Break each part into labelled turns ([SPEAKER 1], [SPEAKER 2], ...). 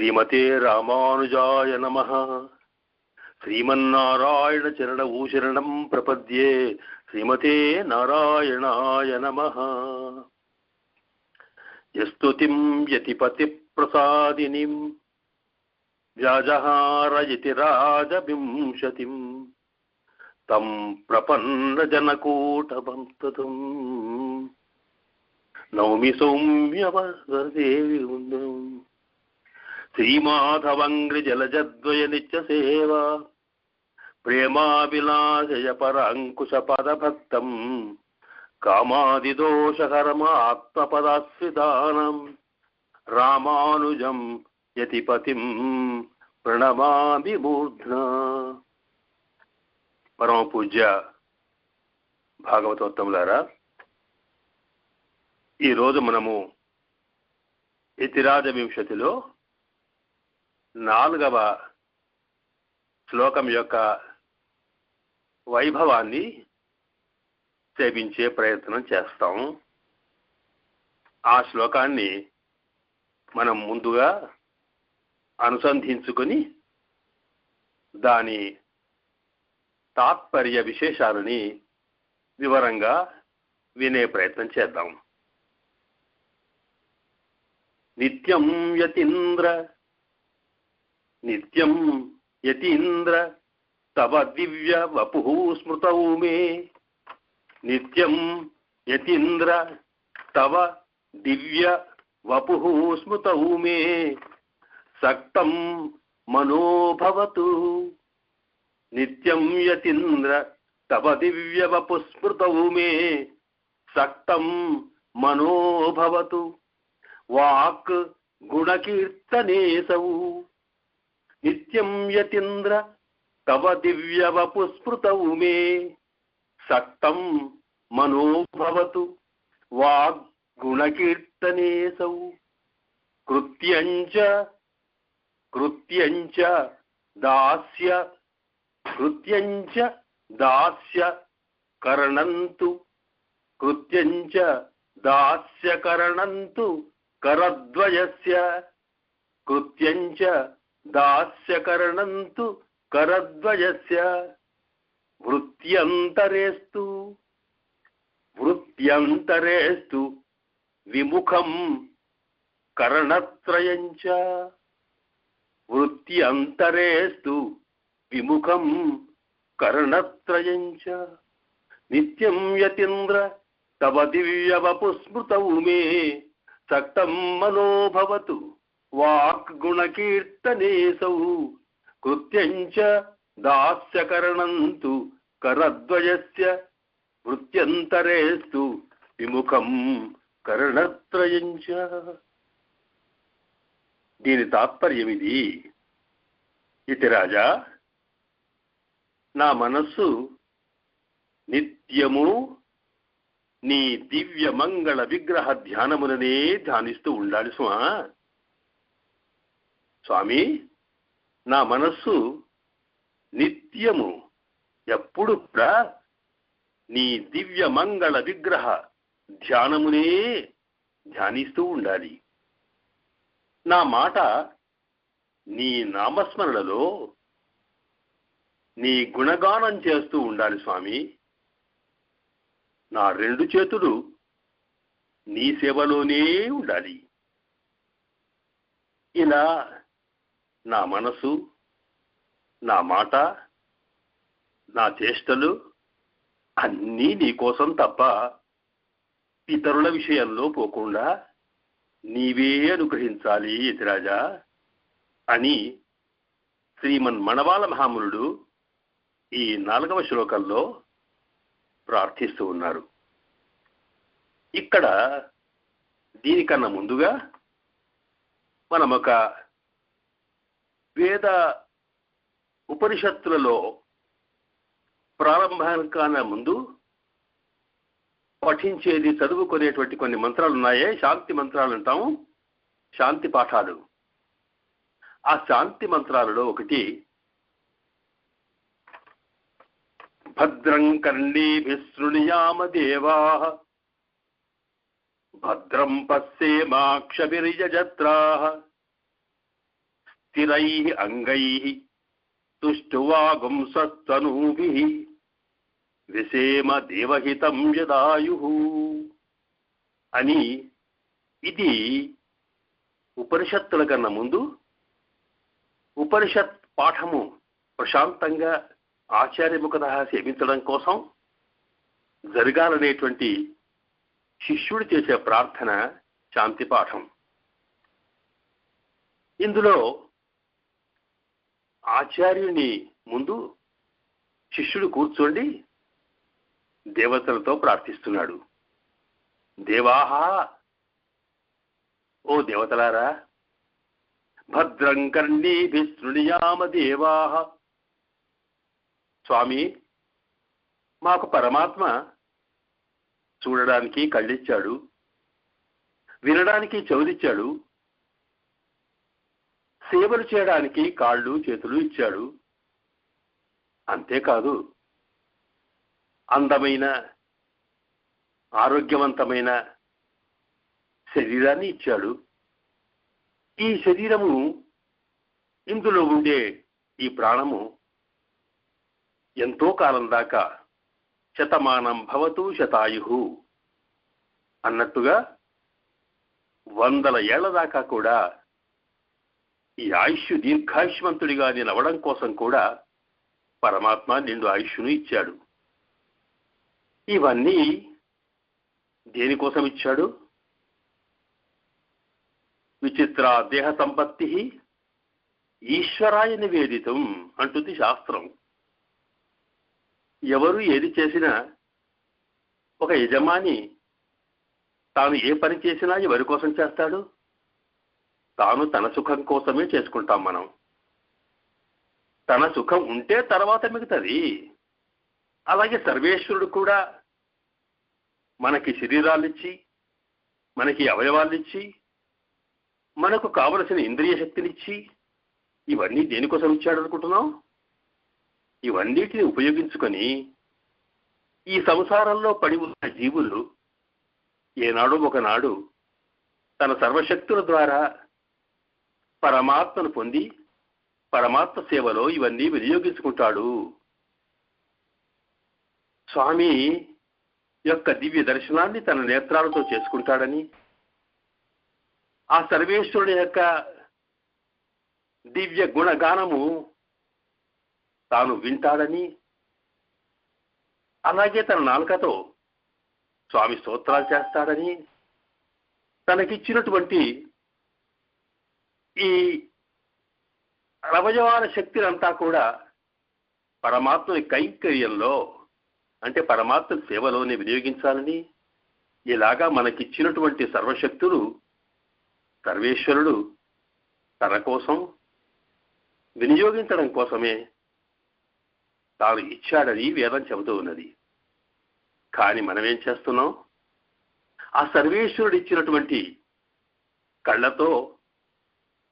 [SPEAKER 1] శ్రీమతే రామానుజాయ నమః. శ్రీమన్నారాయణ చరణౌ శరణం ప్రపద్యే. శ్రీమతే నారాయణాయ నమః. యస్తుతిం యతిపతి ప్రసాదినిం వ్యాజహారయతి రాజవింశతిం తం ప్రపన్నజనకూటభం తతం నౌమి సౌమ్యవరదేవి వృందం. శ్రీమాధవంగ్రిజలజద్వయ నిత్యసేవా ప్రేమాభిలాషయ పరాంకుశ పదభక్తం కామాదిదోషహరమాత్మపదాశ్రితానం రామానుజం యతిపతిం ప్రణమామి మూర్ధ్నా. పరమ పూజ్య భాగవతోత్తములారా, ఈరోజు మనము యతిరాజ వింశతిలో 4వ శ్లోకం యొక్క వైభవాన్ని సేవించే ప్రయత్నం చేస్తాం. ఆ శ్లోకాన్ని మనం ముందుగా అనుసంధించుకొని దాని తాత్పర్య విశేషాలని వివరంగా వినే ప్రయత్నం చేద్దాం. నిత్యం యతీంద్ర తవ దివ్య వపుః స్మృతౌ మే. నిత్యం యతీంద్ర తవ దివ్య వపుః స్మృతౌ మే సక్తం మనోభవతు. నిత్యం యతీంద్ర తవ దివ్య వపుః స్మృతౌ మే సక్తం మనోభవతు. వాక్ గుణకీర్తనేసౌ. నిత్యం యతీంద్ర తవ దివ్య వపుః స్మృతౌ మే సక్తం మనోభవతు. వాక్ గుణకీర్తనేసౌ. కృత్యంచ దాస్య కరణంతు. కృత్యంచ దాస్య కరణంతు కరద్వయస్య. కృత్యంచ దాస్య కరణంతు కరద్వయస్య. వృత్యంతరేస్తు విముఖం కరణత్రయంచ. వృత్యంతరేస్తు విముఖం కరణత్రయంచ. నిత్యం యతీంద్ర తవ దివ్య వపుః స్మృతౌ మే సక్తం మనోభవతు. వాక్ గుణకీర్తనేసౌ. కృత్యంచ దాస్య కరణంతు కరద్వయస్య. వృత్యంతరేస్తు విముఖం కరణత్రయంచ. దీని తాత్పర్యమిది. యతిరాజా, నా మనస్సు నిత్యము నీ దివ్య మంగళ విగ్రహ ధ్యానములనే ధ్యానిస్తూ ఉండాలి సుమా. స్వామి, నా మనస్సు నిత్యము ఎప్పుడు కూడా నీ దివ్య మంగళ విగ్రహ ధ్యానమునే ధ్యానిస్తూ ఉండాలి. నా మాట నీ నామస్మరణలో నీ గుణగానం చేస్తూ ఉండాలి స్వామి. నా 2 చేతులు నీ సేవలోనే ఉండాలి. ఇలా నా మనసు, నా మాట, నా చేష్టలు అన్నీ నీ కోసం తప్ప ఇతరుల విషయంలో పోకుండా నీవే అనుగ్రహించాలి యతిరాజా అని శ్రీమన్మణవాళ మహామునుడు ఈ 4వ శ్లోకంలో ప్రార్థిస్తూ ఉన్నారు. ఇక్కడ దీనికన్నా ముందుగా మనం ఒక వేద ఉపనిషత్తులలో ప్రారంభానికన్నా ముందు పఠించేది, చదువుకునేటువంటి కొన్ని మంత్రాలు ఉన్నాయే, శాంతి మంత్రాలు అంటాము, శాంతి పాఠాలు. ఆ శాంతి మంత్రాలలో ఒకటి భద్రం కర్ణీభిః శృణుయామ దేవాః భద్రం పశ్యేమాక్షభిర్యజత్రాః స్థిరైః అంగైః తుష్టువాగుం సత్తనూభిః విసేమ దేవహితం యదాయుః అని ఇది ఉపనిషత్తుల కన్నా ముందు ఉపనిషత్ పాఠము ప్రశాంతంగా ఆచార్యముఖత సేవించడం కోసం జరగాలనేటువంటి శిష్యుడు చేసే ప్రార్థన శాంతి పాఠం. ఇందులో ఆచార్యుని ముందు శిష్యుడు కూర్చోండి దేవతలతో ప్రార్థిస్తున్నాడు. దేవాహ, ఓ దేవతలారా, భద్రం కర్ణీభిః శృణుయామ దేవాః. స్వామి, మాకు పరమాత్మ చూడడానికి కళ్ళిచ్చాడు, వినడానికి చెవులిచ్చాడు, సేవలు చేయడానికి కాళ్ళు చేతులు ఇచ్చాడు. అంతేకాదు, అందమైన ఆరోగ్యవంతమైన శరీరాన్ని ఇచ్చాడు. ఈ శరీరము, ఇందులో ఉండే ఈ ప్రాణము ఎంతో కాలం దాకా శతమానం భవతు శతాయుః అన్నట్టుగా 100 ఏళ్ల దాకా కూడా ఈ ఆయుష్ దీర్ఘాయుష్మంతుడిగా నిలవడం కోసం కూడా పరమాత్మ నిండు ఆయుష్ను ఇచ్చాడు. ఇవన్నీ దేనికోసం ఇచ్చాడు? విచిత్ర దేహ సంపత్తి ఈశ్వరాయ నివేదితం అంటుంది శాస్త్రం. ఎవరు ఏది చేసినా, ఒక యజమాని తాను ఏ పని చేసినా ఎవరి కోసం చేస్తాడు? తాను తన సుఖం కోసమే చేసుకుంటాం మనం. తన సుఖం ఉంటే తర్వాత మిగతాది. అలాగే సర్వేశ్వరుడు కూడా మనకి శరీరాలిచ్చి, మనకి అవయవాలిచ్చి, మనకు కావలసిన ఇంద్రియ శక్తినిచ్చి, ఇవన్నీ దేనికోసం ఇచ్చాడు అనుకుంటున్నాం? ఇవన్నిటిని ఉపయోగించుకొని ఈ సంసారంలో పడి ఉన్న జీవులు ఏనాడు ఒకనాడు తన సర్వశక్తుల ద్వారా పరమాత్మను పొంది పరమాత్మ సేవలో ఇవన్నీ వినియోగించుకుంటాడు. స్వామి యొక్క దివ్య దర్శనాన్ని తన నేత్రాలతో చేసుకుంటాడని, ఆ సర్వేశ్వరుడి యొక్క దివ్య గుణగానము తాను వింటాడని, అలాగే తన నాలుకతో స్వామి స్తోత్రాలు చేస్తాడని, తనకిచ్చినటువంటి ఈ అవయవాల శక్తినంతా కూడా పరమాత్మని కైంకర్యంలో, అంటే పరమాత్మ సేవలోనే వినియోగించాలని, ఇలాగా మనకిచ్చినటువంటి సర్వశక్తులు సర్వేశ్వరుడు తన కోసం వినియోగించడం కోసమే తాను ఇచ్చాడని వేదం చెబుతూ ఉన్నది. కానీ మనమేం చేస్తున్నాం? ఆ సర్వేశ్వరుడు ఇచ్చినటువంటి కళ్ళతో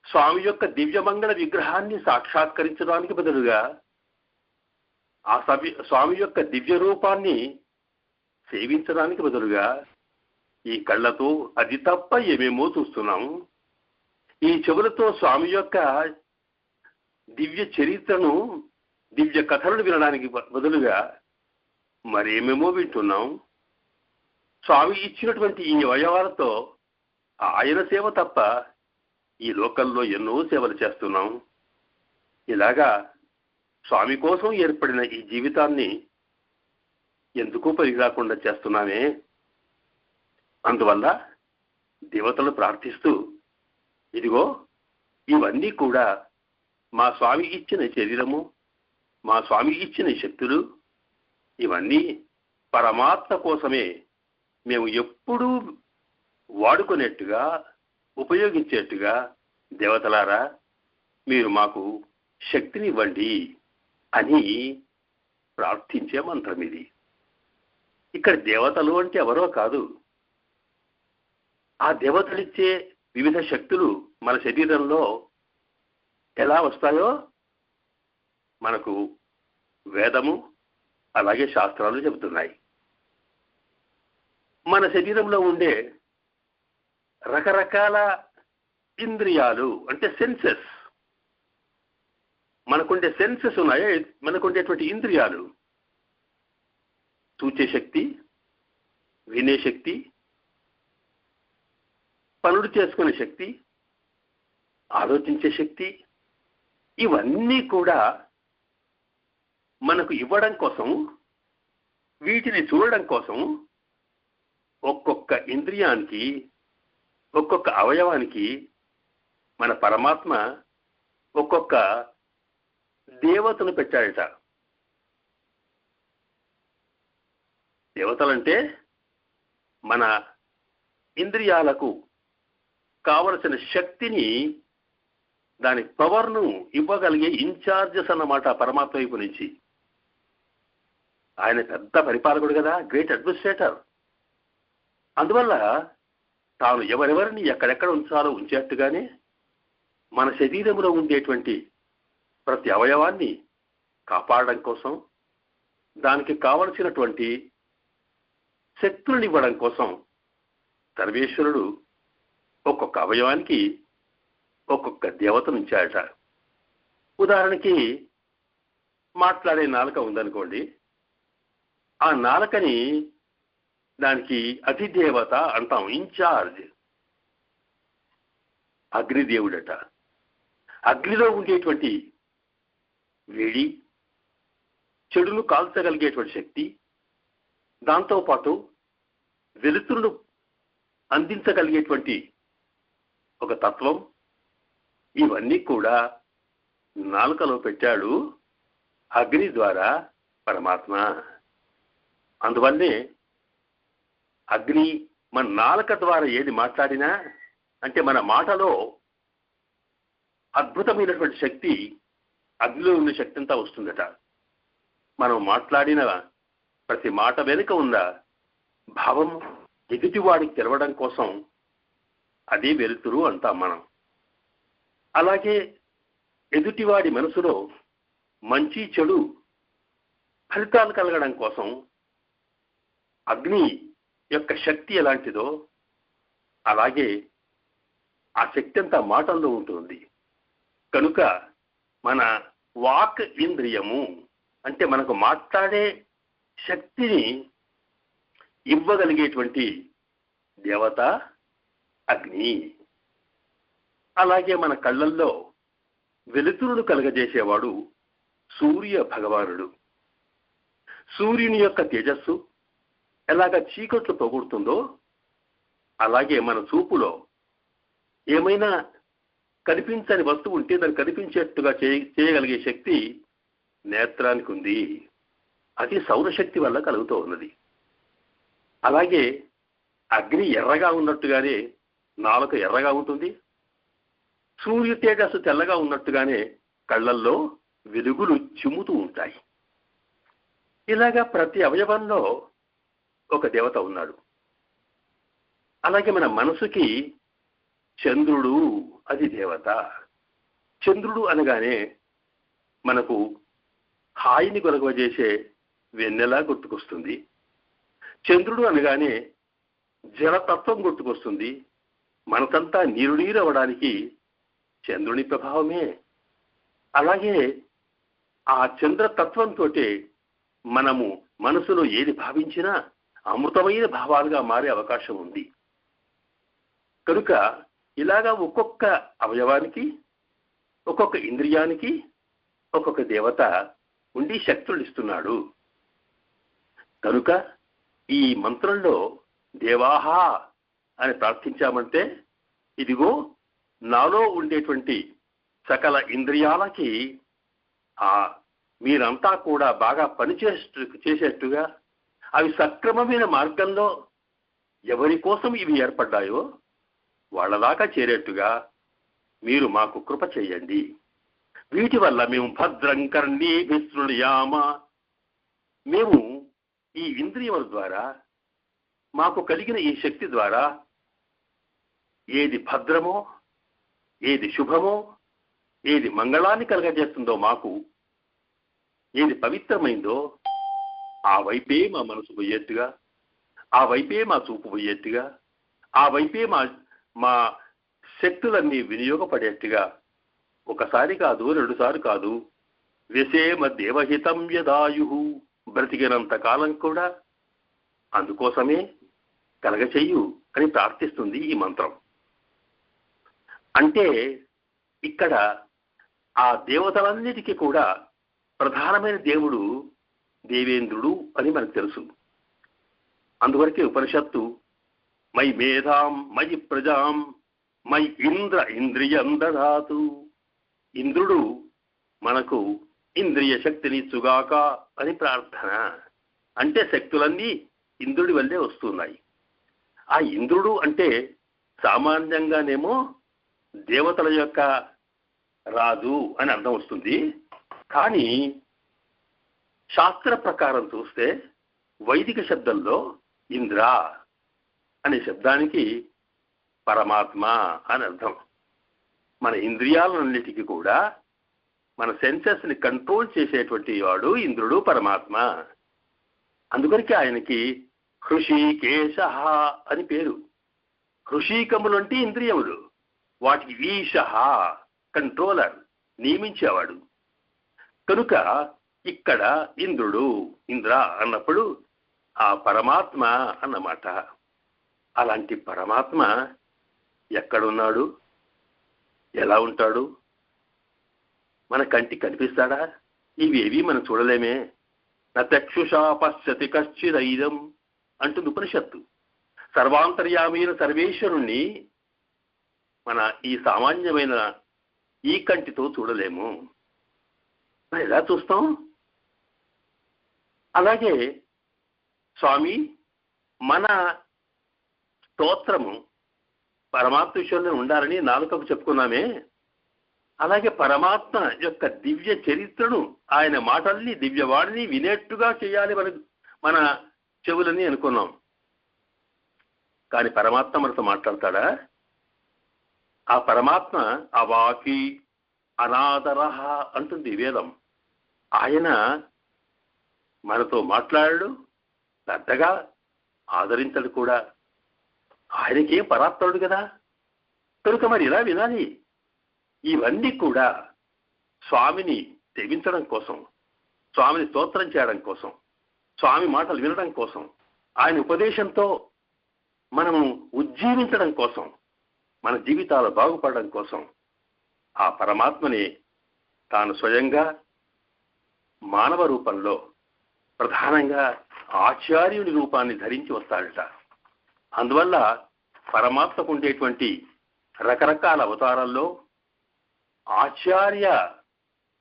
[SPEAKER 1] స్వామి యొక్క దివ్యమంగళ విగ్రహాన్ని సాక్షాత్కరించడానికి బదులుగా ఆ స్వామి యొక్క దివ్య రూపాన్ని సేవించడానికి బదులుగా ఈ కళ్ళతో అది తప్ప ఏమేమో చూస్తున్నాము. ఈ చెవులతో స్వామి యొక్క దివ్య చరిత్రను, దివ్య కథలను వినడానికి బదులుగా మరేమేమో వింటున్నాం. స్వామి ఇచ్చినటువంటి ఈ అవయవాలతో ఆయన సేవ తప్ప ఈ లోకంలో ఎన్నో సేవలు చేస్తున్నాం. ఇలాగా స్వామి కోసం ఏర్పడిన ఈ జీవితాన్ని ఎందుకు పనికిరాకుండా చేస్తున్నామే. అందువల్ల దేవతలు ప్రార్థిస్తూ, ఇదిగో ఇవన్నీ కూడా మా స్వామి ఇచ్చిన శరీరము, మా స్వామి ఇచ్చిన శక్తులు, ఇవన్నీ పరమాత్మ కోసమే మేము ఎప్పుడూ వాడుకునేట్టుగా, ఉపయోగించేట్టుగా దేవతలారా మీరు మాకు శక్తినివ్వండి అని ప్రార్థించే మంత్రం ఇది. ఇక్కడ దేవతలు అంటే ఎవరో కాదు. ఆ దేవతలిచ్చే వివిధ శక్తులు మన శరీరంలో ఎలా వస్తాయో మనకు వేదము అలాగే శాస్త్రాలు చెబుతున్నాయి. మన శరీరంలో ఉండే రకరకాల ఇంద్రియాలు అంటే సెన్సెస్, మనకుండే సెన్సెస్ ఉన్నాయే, మనకుండేటువంటి ఇంద్రియాలు, చూచే శక్తి, వినే శక్తి, పనులు చేసుకునే శక్తి, ఆలోచించే శక్తి, ఇవన్నీ కూడా మనకు ఇవ్వడం కోసం, వీటిని చూడడం కోసం ఒక్కొక్క ఇంద్రియానికి, ఒక్కొక్క అవయవానికి మన పరమాత్మ ఒక్కొక్క దేవతను పెట్టాడట. దేవతలంటే మన ఇంద్రియాలకు కావలసిన శక్తిని, దాని పవర్ను ఇవ్వగలిగే ఇన్ఛార్జెస్ అన్నమాట పరమాత్మ వైపు నుంచి. ఆయన పెద్ద పరిపాలకుడు కదా, గ్రేట్ అడ్మినిస్ట్రేటర్. అందువల్ల తాను ఎవరెవరిని ఎక్కడెక్కడ ఉంచాలో ఉంచేట్టుగానే మన శరీరంలో ఉండేటువంటి ప్రతి అవయవాన్ని కాపాడడం కోసం, దానికి కావలసినటువంటి శక్తులను ఇవ్వడం కోసం సర్వేశ్వరుడు ఒక్కొక్క అవయవానికి ఒక్కొక్క దేవతను ఉంచాడట. ఉదాహరణకి మాట్లాడే నాలుక ఉందనుకోండి, ఆ నాలుకని దానికి అధిదేవత అంటాం, ఇన్ఛార్జ్ అగ్నిదేవుడట. అగ్నిలో ఉండేటువంటి వేడి, చెడును కాల్చగలిగేటువంటి శక్తి, దాంతోపాటు వెలుతురును అందించగలిగేటువంటి ఒక తత్వం, ఇవన్నీ కూడా నాలుకలో పెట్టాడు అగ్ని ద్వారా పరమాత్మ. అందువల్లే అగ్ని మన నాలుక ద్వారా ఏది మాట్లాడినా, అంటే మన మాటలో అద్భుతమైనటువంటి శక్తి, అగ్నిలో ఉన్న శక్తి అంతా వస్తుందట. మనం మాట్లాడిన ప్రతి మాట వెనుక ఉన్న భావం ఎదుటివాడికి తెలవడం కోసం అదే వెలుతురు అంటాం మనం. అలాగే ఎదుటివాడి మనసులో మంచి చెడు ఫలితాలు కలగడం కోసం అగ్ని యొక్క శక్తి ఎలాంటిదో అలాగే ఆ శక్తి అంతా మాటల్లో ఉంటుంది. కనుక మన వాక్ ఇంద్రియము అంటే మనకు మాట్లాడే శక్తిని ఇవ్వగలిగేటువంటి దేవత అగ్ని. అలాగే మన కళ్ళల్లో వెలుతురును కలగజేసేవాడు సూర్య భగవానుడు. సూర్యుని యొక్క తేజస్సు ఎలాగ చీకట్లు పోగొడుతుందో అలాగే మన చూపులో ఏమైనా కనిపించని వస్తువు ఉంటే దాన్ని కనిపించేట్టుగా చేయగలిగే శక్తి నేత్రానికి ఉంది. అది సౌరశక్తి వల్ల కలుగుతూ ఉన్నది. అలాగే అగ్ని ఎర్రగా ఉన్నట్టుగానే నాలుక ఎర్రగా ఉంటుంది. సూర్య తేజస్సు తెల్లగా ఉన్నట్టుగానే కళ్ళల్లో వెలుగులు చిమ్ముతూ ఉంటాయి. ఇలాగా ప్రతి అవయవంలో ఒక దేవత ఉన్నాడు. అలాగే మన మనసుకి చంద్రుడు అది దేవత. చంద్రుడు అనగానే మనకు హాయిని కొలగజేసే వెన్నెలా గుర్తుకొస్తుంది. చంద్రుడు అనగానే జలతత్వం గుర్తుకొస్తుంది. మనకంతా నీరు అవ్వడానికి చంద్రుని ప్రభావమే. అలాగే ఆ చంద్రతత్వంతో మనము మనసులో ఏది భావించినా అమృతమైన భావాలుగా మారే అవకాశం ఉంది. కనుక ఇలాగా ఒక్కొక్క అవయవానికి ఒక్కొక్క ఇంద్రియానికి ఒక్కొక్క దేవత ఉండి శక్తులు ఇస్తున్నాడు. కనుక ఈ మంత్రంలో దేవాహ అని ప్రార్థించామంటే ఇదిగో నాలో ఉండేటువంటి సకల ఇంద్రియాలకి మీరంతా కూడా బాగా చేసేట్టుగా అవి సక్రమమైన మార్గంలో ఎవరి కోసం ఇవి ఏర్పడ్డాయో వాళ్ళదాకా చేరేట్టుగా మీరు మాకు కృప చేయండి. వీటి వల్ల మేము భద్రం కర్ణీ విశృణుయామ, మేము ఈ ఇంద్రియముల ద్వారా మాకు కలిగిన ఈ శక్తి ద్వారా ఏది భద్రమో, ఏది శుభమో, ఏది మంగళాన్ని కలగజేస్తుందో, మాకు ఏది పవిత్రమైందో ఆ వైపే మా మనసు పోయేట్టుగా, ఆ వైపే మా చూపు పోయేట్టుగా, ఆ వైపే మా శక్తులన్నీ వినియోగపడేట్టుగా ఒకసారి కాదు, రెండుసార్లు కాదు, వ్యసేమ దేవహితం యదాయు, బ్రతికినంత కాలం కూడా అందుకోసమే కలగచెయ్యు అని ప్రార్థిస్తుంది ఈ మంత్రం. అంటే ఇక్కడ ఆ దేవతలన్నిటికీ కూడా ప్రధానమైన దేవుడు దేవేంద్రుడు అని మనకు తెలుసు. అందువరకే ఉపనిషత్తు మై మేధాం మయి ప్రజాం మై ఇంద్ర ఇంద్రియం దదాతు, ఇంద్రుడు మనకు ఇంద్రియ శక్తిని ఇచ్చుగాక అని ప్రార్థన. అంటే శక్తులన్నీ ఇంద్రుడి వల్లే వస్తున్నాయి. ఆ ఇంద్రుడు అంటే సామాన్యంగానేమో దేవతల యొక్క రాజు అని అర్థం వస్తుంది. కానీ శాస్త్ర ప్రకారం చూస్తే వైదిక శబ్దంలో ఇంద్ర అనే శబ్దానికి పరమాత్మ అని అర్థం. మన ఇంద్రియాలన్నిటికీ కూడా మన సెన్సెస్ ని కంట్రోల్ చేసేటువంటి వాడు ఇంద్రుడు పరమాత్మ. అందుకనికి ఆయనకి హృషీకేశ అని పేరు. హృషీకములు అంటే ఇంద్రియములు, వాటికి ఈశ కంట్రోలర్, నియమించేవాడు. కనుక ఇక్కడ ఇంద్రుడు ఇంద్ర అన్నప్పుడు ఆ పరమాత్మ అన్నమాట. అలాంటి పరమాత్మ ఎక్కడున్నాడు, ఎలా ఉంటాడు, మన కంటికి కనిపిస్తాడా? ఇవేవి మనం చూడలేమే. నచక్షుషా పశ్యతి కశ్చిదైదం అంటుంది ఉపనిషత్తు. సర్వాంతర్యామైన సర్వేశ్వరుణ్ణి మన ఈ సామాన్యమైన ఈ కంటితో చూడలేము. మరి ఎలా చూస్తాం? అలాగే స్వామి మన స్తోత్రము పరమాత్మ విషయంలో ఉండాలని నాలుకకు చెప్పుకున్నామే. అలాగే పరమాత్మ యొక్క దివ్య చరిత్రను, ఆయన మాటల్ని, దివ్యవాణిని వినేట్టుగా చేయాలి మన చెవులని అనుకున్నాం. కానీ పరమాత్మ మనతో మాట్లాడతాడా? ఆ పరమాత్మ అవాకి అనాదరహ అంటుంది వేదం. ఆయన మనతో మాట్లాడాడు, పెద్దగా ఆదరించడు కూడా. ఆయనకేం పరాత్పరుడు కదా. కనుక మరి ఇలా వినాలి. ఇవన్నీ కూడా స్వామిని సేవించడం కోసం, స్వామిని స్తోత్రం చేయడం కోసం, స్వామి మాటలు వినడం కోసం, ఆయన ఉపదేశంతో మనము ఉజ్జీవించడం కోసం, మన జీవితాలు బాగుపడడం కోసం ఆ పరమాత్మని తాను స్వయంగా మానవ రూపంలో ప్రధానంగా ఆచార్యుని రూపాన్ని ధరించి వస్తాడట. అందువల్ల పరమాత్మకు ఉండేటువంటి రకరకాల అవతారాల్లో ఆచార్య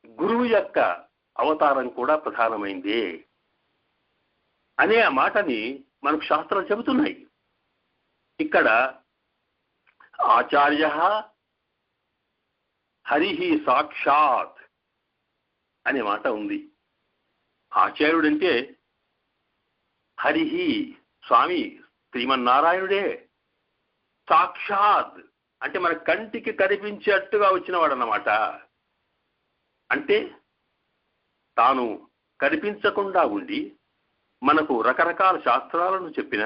[SPEAKER 1] గురువు యొక్క అవతారం కూడా ప్రధానమైంది అనే ఆ మాటని మనకు శాస్త్రాలు చెబుతున్నాయి. ఇక్కడ ఆచార్య హరిహి సాక్షాత్ అనే మాట ఉంది. ఆచార్యుడంటే హరిహి స్వామి శ్రీమన్నారాయణుడే. సాక్షాత్ అంటే మన కంటికి కనిపించేట్టుగా వచ్చినవాడు అన్నమాట. అంటే తాను కనిపించకుండా ఉండి మనకు రకరకాల శాస్త్రాలను చెప్పిన,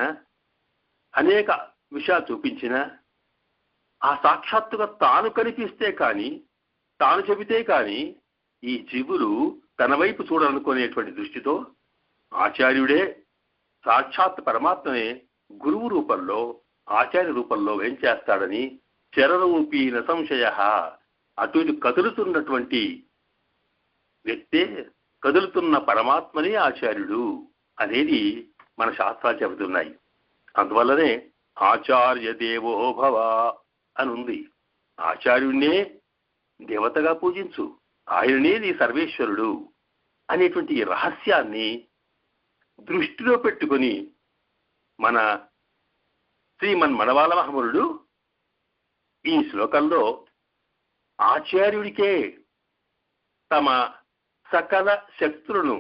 [SPEAKER 1] అనేక విషయాలు చూపించిన, ఆ సాక్షాత్తుగా తాను కనిపిస్తే కానీ, తాను చెబితే కానీ ఈ జీవులు తన వైపు చూడాలనుకునేటువంటి దృష్టితో ఆచార్యుడే సాక్షాత్ పరమాత్మనే గురువు రూపంలో, ఆచార్య రూపంలో ఏం చేస్తాడని చరరూపీన సంశయ, అటు ఇటు కదులుతున్నటువంటి వ్యక్తే, కదులుతున్న పరమాత్మనే ఆచార్యుడు అనేది మన శాస్త్రాలు చెబుతున్నాయి. అందువల్లనే ఆచార్య దేవో భవ అని ఉంది. ఆచార్యుడినే దేవతగా పూజించు, ఆయననే నీ సర్వేశ్వరుడు అనేటువంటి ఈ రహస్యాన్ని దృష్టిలో పెట్టుకొని మన శ్రీమన్మణవాళ మహామునుడు ఈ శ్లోకంలో ఆచార్యుడికే తమ సకల శక్తులను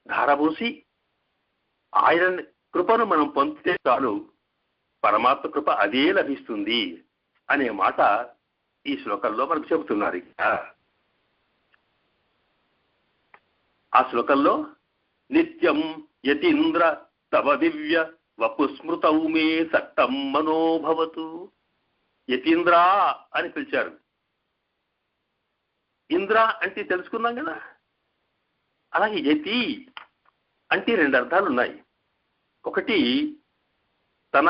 [SPEAKER 1] ధారబోసి ఆయన కృపను మనం పొందితే చాలు పరమాత్మ కృప అదే లభిస్తుంది అనే మాట ఈ శ్లోకంలో మనకు చెబుతున్నారు. ఆ శ్లోకంలో నిత్యం యతీంద్ర తవ దివ్య వపుస్మృతౌ మే సట్టం మనోభవతు, యతీంద్ర అని పిలిచారు. ఇంద్ర అంటే తెలుసుకున్నాం కదా, అలాగే యతి అంటే రెండు అర్థాలు ఉన్నాయి. ఒకటి, తన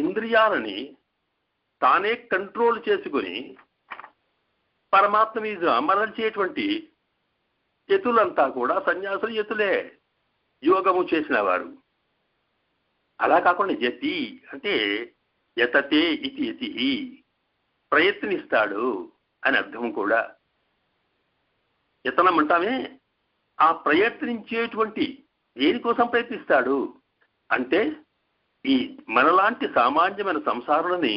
[SPEAKER 1] ఇంద్రియాలని తానే కంట్రోల్ చేసుకుని పరమాత్మ మీద మరల్చేటువంటి యతులంతా కూడా సన్యాసులు యతులే, యోగము చేసిన వారు. అలా కాకుండా యతి అంటే యతతే ఇతి యతి, ప్రయత్నిస్తాడు అని అర్థం కూడా. యతనం అంటామే, ఆ ప్రయత్నించేటువంటి దేనికోసం ప్రయత్నిస్తాడు అంటే ఈ మనలాంటి సామాన్యమైన సంసారులని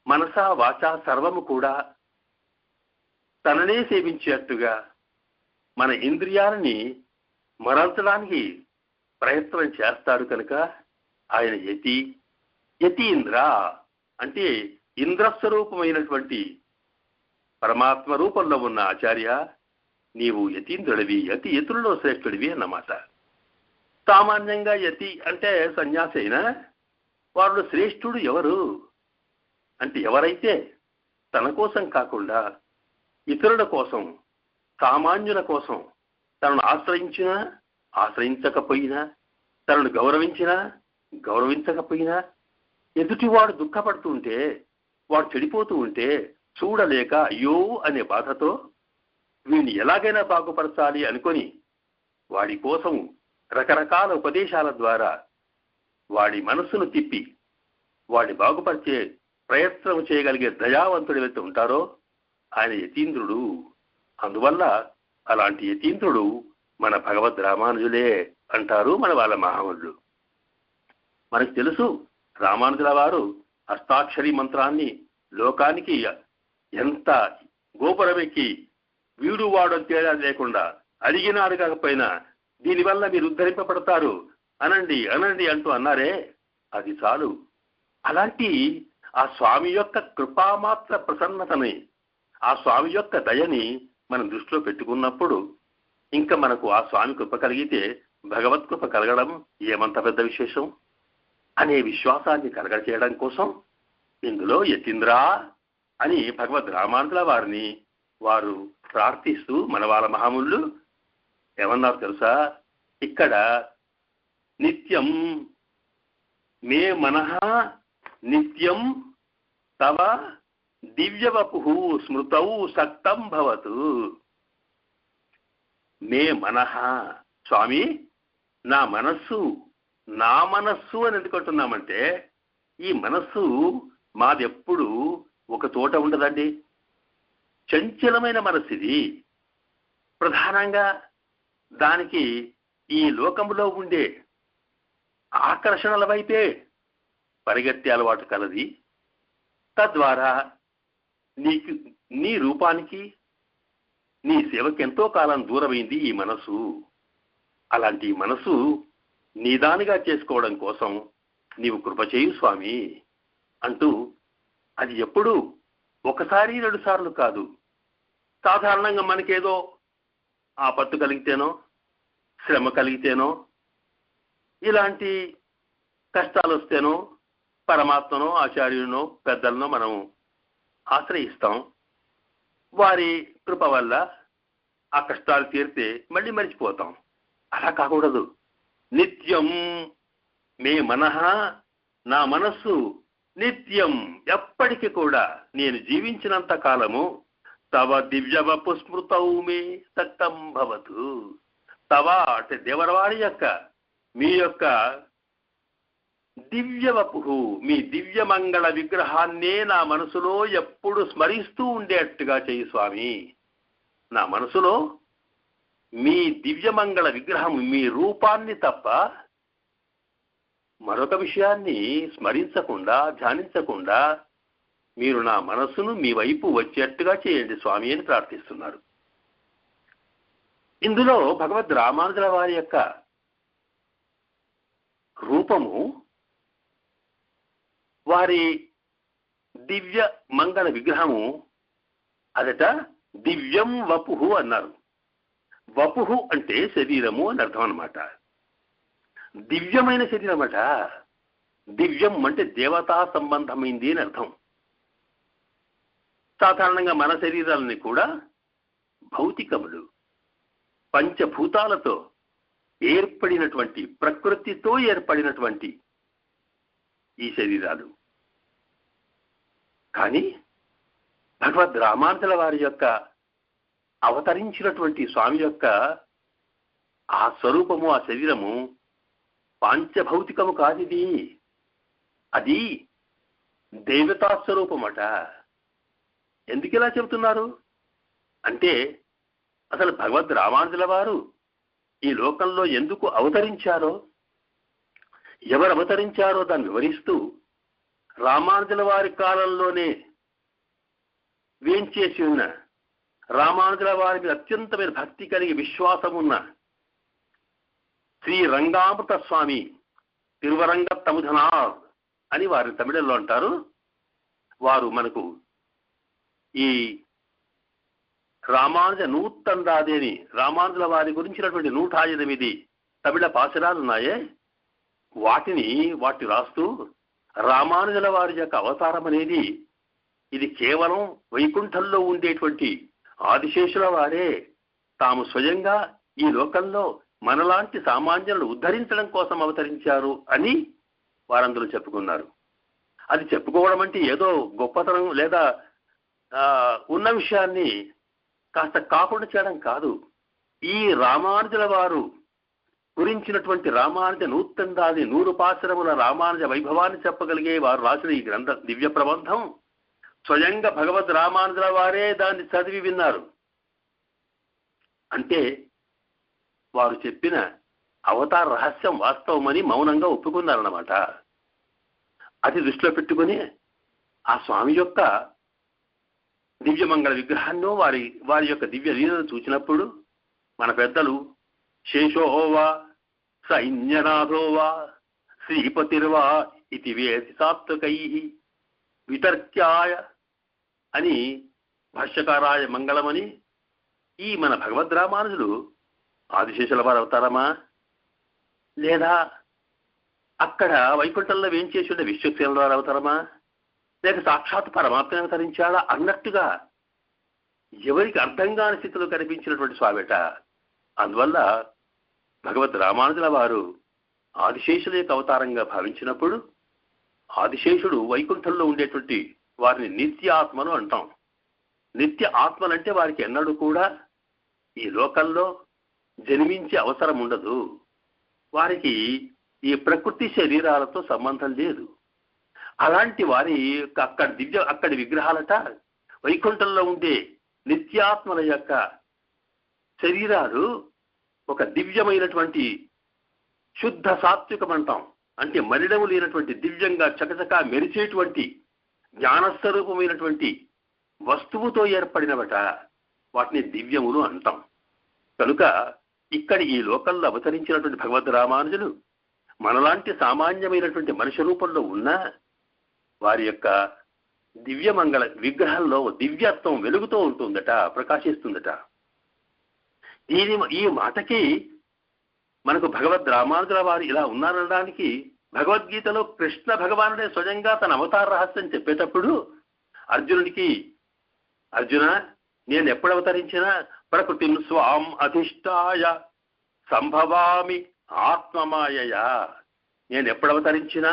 [SPEAKER 1] మనసా వాచా సర్వము కూడా తననే సేవించేట్టుగా మన ఇంద్రియాలని మరల్చడానికి ప్రయత్నం చేస్తాడు కనుక ఆయన యతి. యతీంద్ర అంటే ఇంద్రస్వరూపమైనటువంటి పరమాత్మ రూపంలో ఉన్న ఆచార్య, నీవు యతీంద్రుడివి, యతులలో శ్రేష్ఠుడివి అన్నమాట. సామాన్యంగా యతి అంటే సన్యాసి అయినా వారిలో శ్రేష్ఠుడు ఎవరు అంటే ఎవరైతే తన కోసం కాకుండా ఇతరుల కోసం, సామాన్యుల కోసం తనను ఆశ్రయించినా ఆశ్రయించకపోయినా, తనను గౌరవించినా గౌరవించకపోయినా, ఎదుటివాడు దుఃఖపడుతుంటే, వాడు చెడిపోతూ ఉంటే చూడలేక అయ్యో అనే బాధతో వీడిని ఎలాగైనా బాగుపరచాలి అనుకొని వాడి కోసం రకరకాల ఉపదేశాల ద్వారా వాడి మనస్సును తిప్పి వాడిని బాగుపరిచే ప్రయత్నం చేయగలిగే దయావంతుడు ఎవరైతే ఉంటారో ఆయన యతీంద్రుడు. అందువల్ల అలాంటి యతీంద్రుడు మన భగవద్ రామానుజులే అంటారు మన వాళ్ళ మహాములు. మనకు తెలుసు రామానుజుల వారు అష్టాక్షరి మంత్రాన్ని లోకానికి ఎంత గోపురమెక్కి వీడు వాడు తేడా లేకుండా అడిగినా అడగకపోయినా దీనివల్ల మీరు ఉద్ధరింపబడతారు అనండి అనండి అంటూ అన్నారే, అది చాలు. అలాంటి ఆ స్వామి యొక్క కృపామాత్ర ప్రసన్నతని, ఆ స్వామి యొక్క దయని మనం దృష్టిలో పెట్టుకున్నప్పుడు ఇంకా మనకు ఆ స్వామి కృప కలిగితే భగవత్ కృప కలగడం ఏమంత పెద్ద విశేషం అనే విశ్వాసాన్ని కలగచేయడం కోసం ఇందులో యతీంద్ర అని భగవద్ రామానుజుల వారిని వారు ప్రార్థిస్తూ మన వాళ్ళ మహాముళ్ళు ఏమన్నారు తెలుసా? ఇక్కడ నిత్యం మే మనః నిత్యం తవ దివ్యవపు స్మృతౌ సక్తం భవతు. మే మనః, స్వామి నా మనస్సు అని ఎందుకంటున్నామంటే ఈ మనస్సు మాది ఎప్పుడు ఒక చోట ఉండదండి. చంచలమైన మనస్సు ఇది. ప్రధానంగా దానికి ఈ లోకంలో ఉండే ఆకర్షణల వైపే పరిగెత్తే అలవాటు కలది. తద్వారా నీ రూపానికి నీ సేవకి ఎంతో కాలం దూరమైంది ఈ మనసు. అలాంటి మనసు నీదానిగా చేసుకోవడం కోసం నీవు కృప చేయు స్వామి అంటూ, అది ఎప్పుడూ ఒకసారి రెండు సార్లు కాదు. సాధారణంగా మనకేదో ఆపత్తు కలిగితేనో శ్రమ కలిగితేనో ఇలాంటి కష్టాలు వస్తేనో పరమాత్మనో ఆచార్యునో పెద్దలనో మనం ఆశ్రయిస్తాం. వారి కృప వల్ల ఆ కష్టాలు తీరితే మళ్ళీ మరిచిపోతాం. అలా కాకూడదు. నిత్యం మే మనః, నా మనస్సు నిత్యం ఎప్పటికీ కూడా నేను జీవించినంత కాలము తవ దివ్యవపు స్మృతౌ మే సక్తం భవతు. తవ అంటే దేవరవారి యొక్క మీ యొక్క దివ్యవపు, మీ దివ్యమంగళ విగ్రహాన్నే నా మనసులో ఎప్పుడు స్మరిస్తూ ఉండేట్టుగా చేయి స్వామి. నా మనసులో మీ దివ్యమంగళ విగ్రహం, మీ రూపాన్ని తప్ప మరొక విషయాన్ని స్మరించకుండా ధ్యానించకుండా మీరు నా మనస్సును మీ వైపు వచ్చేట్టుగా చేయండి స్వామి అని ప్రార్థిస్తున్నారు. ఇందులో భగవద్ రామానుజుల వారి యొక్క రూపము, వారి దివ్య మంగళ విగ్రహము అదట దివ్యం వపుహు అన్నారు. వపుహు అంటే శరీరము అని అర్థం అన్నమాట. దివ్యమైన శరీరం అట. దివ్యం అంటే దేవతా సంబంధమైంది అని అర్థం. సాధారణంగా మన శరీరాలని కూడా భౌతికములు, పంచభూతాలతో ఏర్పడినటువంటి, ప్రకృతితో ఏర్పడినటువంటి ఈ శరీరాలు. కానీ భగవద్ రామానుజుల వారి యొక్క అవతరించినటువంటి స్వామి యొక్క ఆ స్వరూపము, ఆ శరీరము పాంచభౌతికము కాదిది, అది దేవతా స్వరూపమట. ఎందుకు ఇలా చెబుతున్నారు అంటే, అసలు భగవద్ రామానుజుల వారు ఈ లోకంలో ఎందుకు అవతరించారో, ఎవరు అవతరించారో దాన్ని వివరిస్తూ, రామానుజుల వారి కాలంలోనే వేంచేసి ఉన్న, రామానుజుల వారి మీద అత్యంతమైన భక్తి కలిగి విశ్వాసం ఉన్న శ్రీ రంగామృత స్వామి తిరువరంగ తముధనార్ అని వారిని తమిళంలో అంటారు. వారు మనకు ఈ రామానుజ నూత్తందాది అని రామానుజుల వారి గురించినటువంటి 108 తమిళ పాశురాలు ఉన్నాయే, వాటిని రాస్తూ రామానుజుల వారి యొక్క అవతారం అనేది ఇది కేవలం వైకుంఠంలో ఉండేటువంటి ఆదిశేషుల వారే తాము స్వయంగా ఈ లోకంలో మనలాంటి సామాన్యులను ఉద్ధరించడం కోసం అవతరించారు అని వారందరూ చెప్పుకున్నారు. అది చెప్పుకోవడం అంటే ఏదో గొప్పతనం లేదా ఉన్న విషయాన్ని కాస్త కాకుండా చేయడం కాదు. ఈ రామానుజుల వారు గురించినటువంటి రామానుజ నూత్తందాది 100 పాశురముల రామానుజ వైభవాన్ని చెప్పగలిగే వారు రాసిన ఈ గ్రంథ దివ్య ప్రబంధం స్వయంగా భగవద్ రామానుజుల వారే దాన్ని చదివి విన్నారు. అంటే వారు చెప్పిన అవతార రహస్యం వాస్తవమని మౌనంగా ఒప్పుకున్నారన్నమాట. అది దృష్టిలో పెట్టుకుని ఆ స్వామి యొక్క దివ్యమంగళ విగ్రహాన్ని వారి యొక్క దివ్య లీలను చూసినప్పుడు మన పెద్దలు శేషోవా సైన్యనాథోవా శ్రీపతిర్వా ఇది వేసి సాత్వకై వితర్క్యాయ అని భాష్యకారాయ మంగళమని ఈ మన భగవద్ రామానుజులు ఆదిశేషుల వారు అవతారమా, లేదా అక్కడ వైకుంఠంలో వేంచేసి ఉండే విశ్వక్సేనుల వారు అవతారమా, లేక సాక్షాత్ పరమాత్మ అవతరించాడా అన్నట్టుగా ఎవరికి అర్థం కాని స్థితిలో కనిపించినటువంటి స్వామిట. అందువల్ల భగవద్ రామానుజుల వారు ఆదిశేషుల యొక్క అవతారంగా భావించినప్పుడు ఆదిశేషుడు వైకుంఠంలో ఉండేటువంటి వారిని నిత్య ఆత్మలు అంటాం. నిత్య ఆత్మలంటే వారికి ఎన్నడూ కూడా ఈ లోకంలో జన్మించే అవసరం ఉండదు. వారికి ఈ ప్రకృతి శరీరాలతో సంబంధం లేదు. అలాంటి వారి అక్కడి విగ్రహాలట వైకుంఠంలో ఉండే నిత్యాత్మల యొక్క శరీరాలు ఒక దివ్యమైనటువంటి శుద్ధ సాత్వికం అంటాం. అంటే మలినము లేనటువంటి దివ్యంగా చకచకా మెరిచేటువంటి జ్ఞానస్వరూపమైనటువంటి వస్తువుతో ఏర్పడినవట. వాటిని దివ్యములు అంటాం. కనుక ఇక్కడ ఈ లోకంలో అవతరించినటువంటి భగవద్ రామానుజులు మనలాంటి సామాన్యమైనటువంటి మనుష్య రూపంలో ఉన్న వారి యొక్క దివ్యమంగళ విగ్రహంలో దివ్యత్వం వెలుగుతూ ఉంటుందట, ప్రకాశిస్తుందట. ఈ మాటకి మనకు భగవద్ రామానుజుల వారు ఇలా ఉన్నారనడానికి భగవద్గీతలో కృష్ణ భగవానుడే స్వయంగా తన అవతార రహస్యం చెప్పేటప్పుడు అర్జున నేను ఎప్పుడు అవతరించినా ప్రకృతిం స్వాం అధిష్టాయ సంభవామి ఆత్మమాయయా, నేను ఎప్పుడు అవతరించినా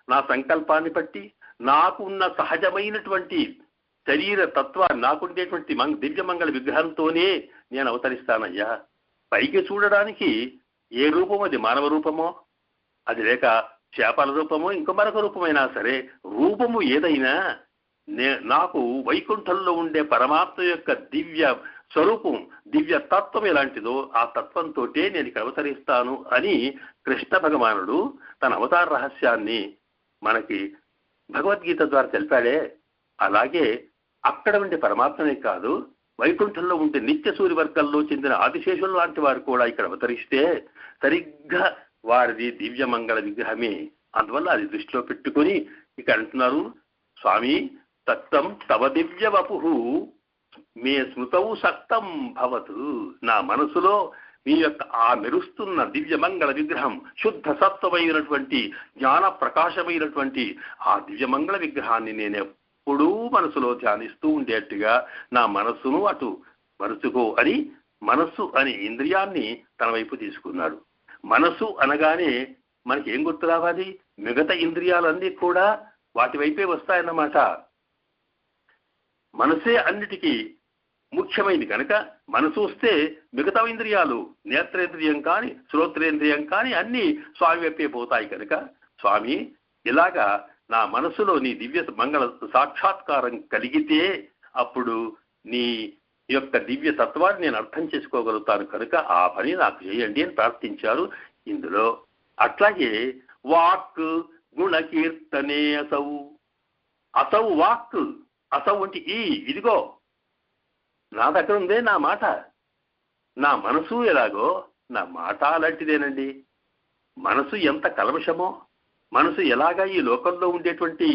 [SPEAKER 1] నా సంకల్పాన్ని బట్టి నాకు ఉన్న సహజమైనటువంటి శరీర తత్వాన్ని నాకుండేటువంటి దివ్యమంగళ విగ్రహంతోనే నేను అవతరిస్తానయ్యా. పైకి చూడడానికి ఏ రూపమో, అది మానవ రూపమో, అది లేక చేపల రూపమో, ఇంకో మరొక రూపమైనా సరే, రూపము ఏదైనా నాకు వైకుంఠంలో ఉండే పరమాత్మ యొక్క దివ్య స్వరూపం, దివ్య తత్వం ఎలాంటిదో ఆ తత్వంతో నేను ఇక్కడ అవతరిస్తాను అని కృష్ణ భగవానుడు తన అవతార రహస్యాన్ని మనకి భగవద్గీత ద్వారా తెలిపాడే. అలాగే అక్కడ ఉండే పరమాత్మనే కాదు, వైకుంఠంలో ఉండే నిత్య సూర్యవర్గంలో చెందిన ఆదిశేషులు లాంటి వారు కూడా ఇక్కడ అవతరిస్తే సరిగ్గా వారిది దివ్యమంగళ విగ్రహమే. అందువల్ల అది దృష్టిలో పెట్టుకుని ఇక్కడ అంటున్నారు, స్వామి తత్వం తవ దివ్య వపుహు మే స్మృతౌ సక్తం భవతు, నా మనసులో మీ యొక్క ఆ మెరుస్తున్న దివ్యమంగళ విగ్రహం, శుద్ధ సత్వమైనటువంటి జ్ఞాన ప్రకాశమైనటువంటి ఆ దివ్యమంగళ విగ్రహాన్ని నేను ఎప్పుడూ మనసులో ధ్యానిస్తూ ఉండేట్టుగా నా మనస్సును అటు మరుచుకో అని మనస్సు అనే ఇంద్రియాన్ని తన వైపు తీసుకున్నాడు. మనస్సు అనగానే మనకి ఏం గుర్తు రావాలి? మిగతా ఇంద్రియాలన్నీ కూడా వాటి వైపే వస్తాయన్నమాట. మనసే అన్నిటికీ ముఖ్యమైనది కనుక మనసు వస్తే మిగతా ఇంద్రియాలు, నేత్రేంద్రియం కానీ శ్రోత్రేంద్రియం కానీ అన్నీ స్వామి వైపే పోతాయి కనుక, స్వామి ఇలాగా నా మనసులో నీ దివ్య మంగళ సాక్షాత్కారం కలిగితే అప్పుడు నీ యొక్క దివ్య తత్వాన్ని నేను అర్థం చేసుకోగలుగుతాను కనుక ఆ పని నాకు చేయండి అని ప్రార్థించారు ఇందులో. అట్లాగే వాక్ గుణకీర్తనే అసౌ. అసౌ వాక్, అసౌ అంటే ఇదిగో నా దగ్గర ఉందే నా మాట. నా మనసు ఎలాగో నా మాట అలాంటిదేనండి. మనసు ఎంత కల్మషమో, మనసు ఎలాగా ఈ లోకంలో ఉండేటువంటి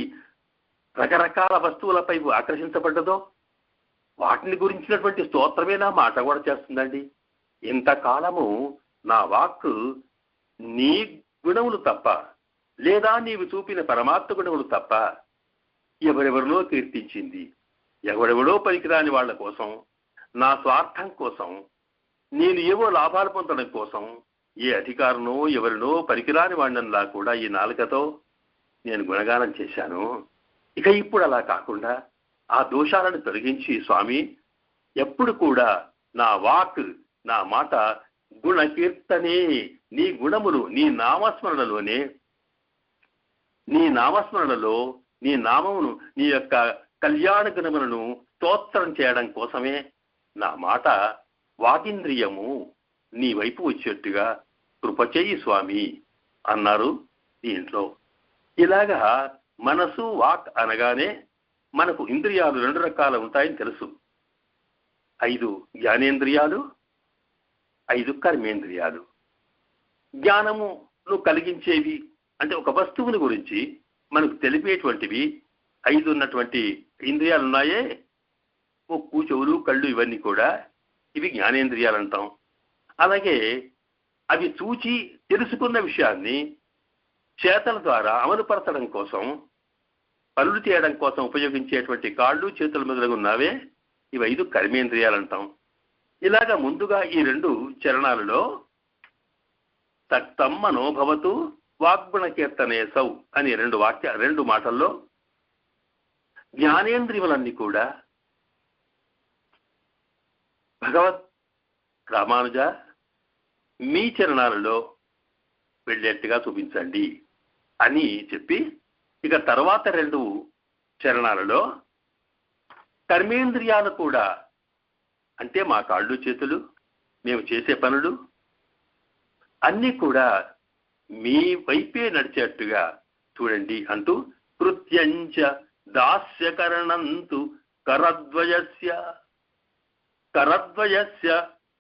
[SPEAKER 1] రకరకాల వస్తువులపై ఆకర్షించబడ్డదో వాటిని గురించినటువంటి స్తోత్రమే నా మాట కూడా చేస్తుందండి. ఇంతకాలము నా వాక్కు నీ గుణములు తప్ప, లేదా నీవు చూపిన పరమాత్మ గుణములు తప్ప ఎవరెవరినో కీర్తించింది. ఎవరెవడో పనికిరాని వాళ్ళ కోసం, నా స్వార్థం కోసం, నేను ఏవో లాభాలు పొందడం కోసం ఏ అధికారనో ఎవరినో పనికిరాని వాడినలా కూడా ఈ నాలుకతో నేను గుణగానం చేశాను. ఇక ఇప్పుడు అలా కాకుండా ఆ దోషాలను తొలగించి స్వామి ఎప్పుడు కూడా నా వాక్, నా మాట గుణకీర్తనే, నీ గుణములు నీ నామస్మరణలోనే, నీ నామస్మరణలో నీ నామమును, నీ యొక్క కళ్యాణ గుణములను స్తోత్రం చేయడం కోసమే నా మాట వాగింద్రియము నీ వైపు వచ్చేట్టుగా కృపచేయి స్వామి అన్నారు దీంట్లో. ఇలాగా మనసు వాక్ అనగానే మనకు ఇంద్రియాలు 2 రకాలు ఉంటాయని తెలుసు. 5 జ్ఞానేంద్రియాలు, 5 కర్మేంద్రియాలు. జ్ఞానమును కలిగించేవి అంటే ఒక వస్తువుని గురించి మనకు తెలిపేటువంటివి 5 ఉన్నటువంటి ఇంద్రియాలు ఉన్నాయే, ముక్కు, చెవులు, కళ్ళు, ఇవన్నీ కూడా ఇవి జ్ఞానేంద్రియాలు అంటాం. అలాగే అవి చూచి తెలుసుకున్న విషయాన్ని చేతల ద్వారా అమలుపరచడం కోసం, పనులు చేయడం కోసం ఉపయోగించేటువంటి కాళ్ళు, చేతుల మొదలగు ఉన్నావే ఇవి 5 కర్మేంద్రియాలు అంటాం. ఇలాగా ముందుగా ఈ 2 చరణాలలో తక్తం మనోభవతు వాగ్గుణ కీర్తనే సౌ అని 2 మాటల్లో జ్ఞానేంద్రియములన్నీ కూడా భగవత్ రామానుజ మీ చరణాలలో వెళ్ళేట్టుగా చూపించండి అని చెప్పి, ఇక తర్వాత 2 చరణాలలో కర్మేంద్రియాలు కూడా అంటే మా కాళ్ళు, చేతులు, మేము చేసే పనులు అన్నీ కూడా మీ వైపే నడిచేట్టుగా చూడండి అంటూ కృత్యంచ దాస్యకరణంతు కరద్వయస్య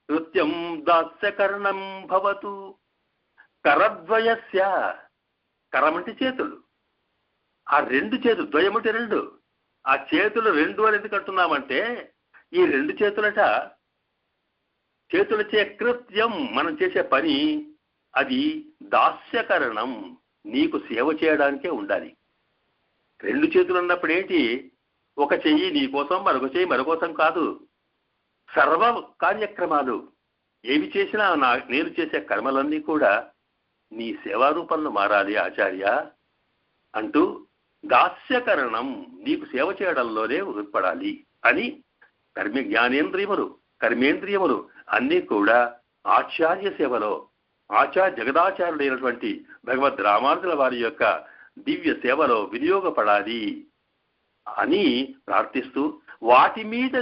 [SPEAKER 1] కృత్యం దాస్యకరణం భవతు. కరద్వయస్య, కరమంటే చేతులు, ఆ 2 చేతులు, ద్వయమంటే 2, ఆ చేతులు 2 అని ఎందుకు అంటున్నామంటే ఈ 2 చేతులట చేతులచే కృత్యం మనం చేసే పని అది దాస్యకరణం, నీకు సేవ చేయడానికే ఉండాలి. 2 చేతులు అన్నప్పుడు ఏంటి, ఒక చెయ్యి నీ కోసం, మరొక చెయ్యి మరొకోసం కాదు. సర్వ కార్యక్రమాలు ఏవి చేసినా నేను చేసే కర్మలన్నీ కూడా నీ సేవారూపంలో మారాలి ఆచార్య అంటూ దాస్యకరణం, నీకు సేవ చేయడంలోనే ఉత్పడాలి అని కర్మేంద్రియములు అన్నీ కూడా ఆచార్య సేవలో జగదాచార్యుడైనటువంటి భగవద్ రామానుజుల వారి యొక్క దివ్య సేవలో వినియోగపడాలి అని ప్రార్థిస్తూ, వాటి మీద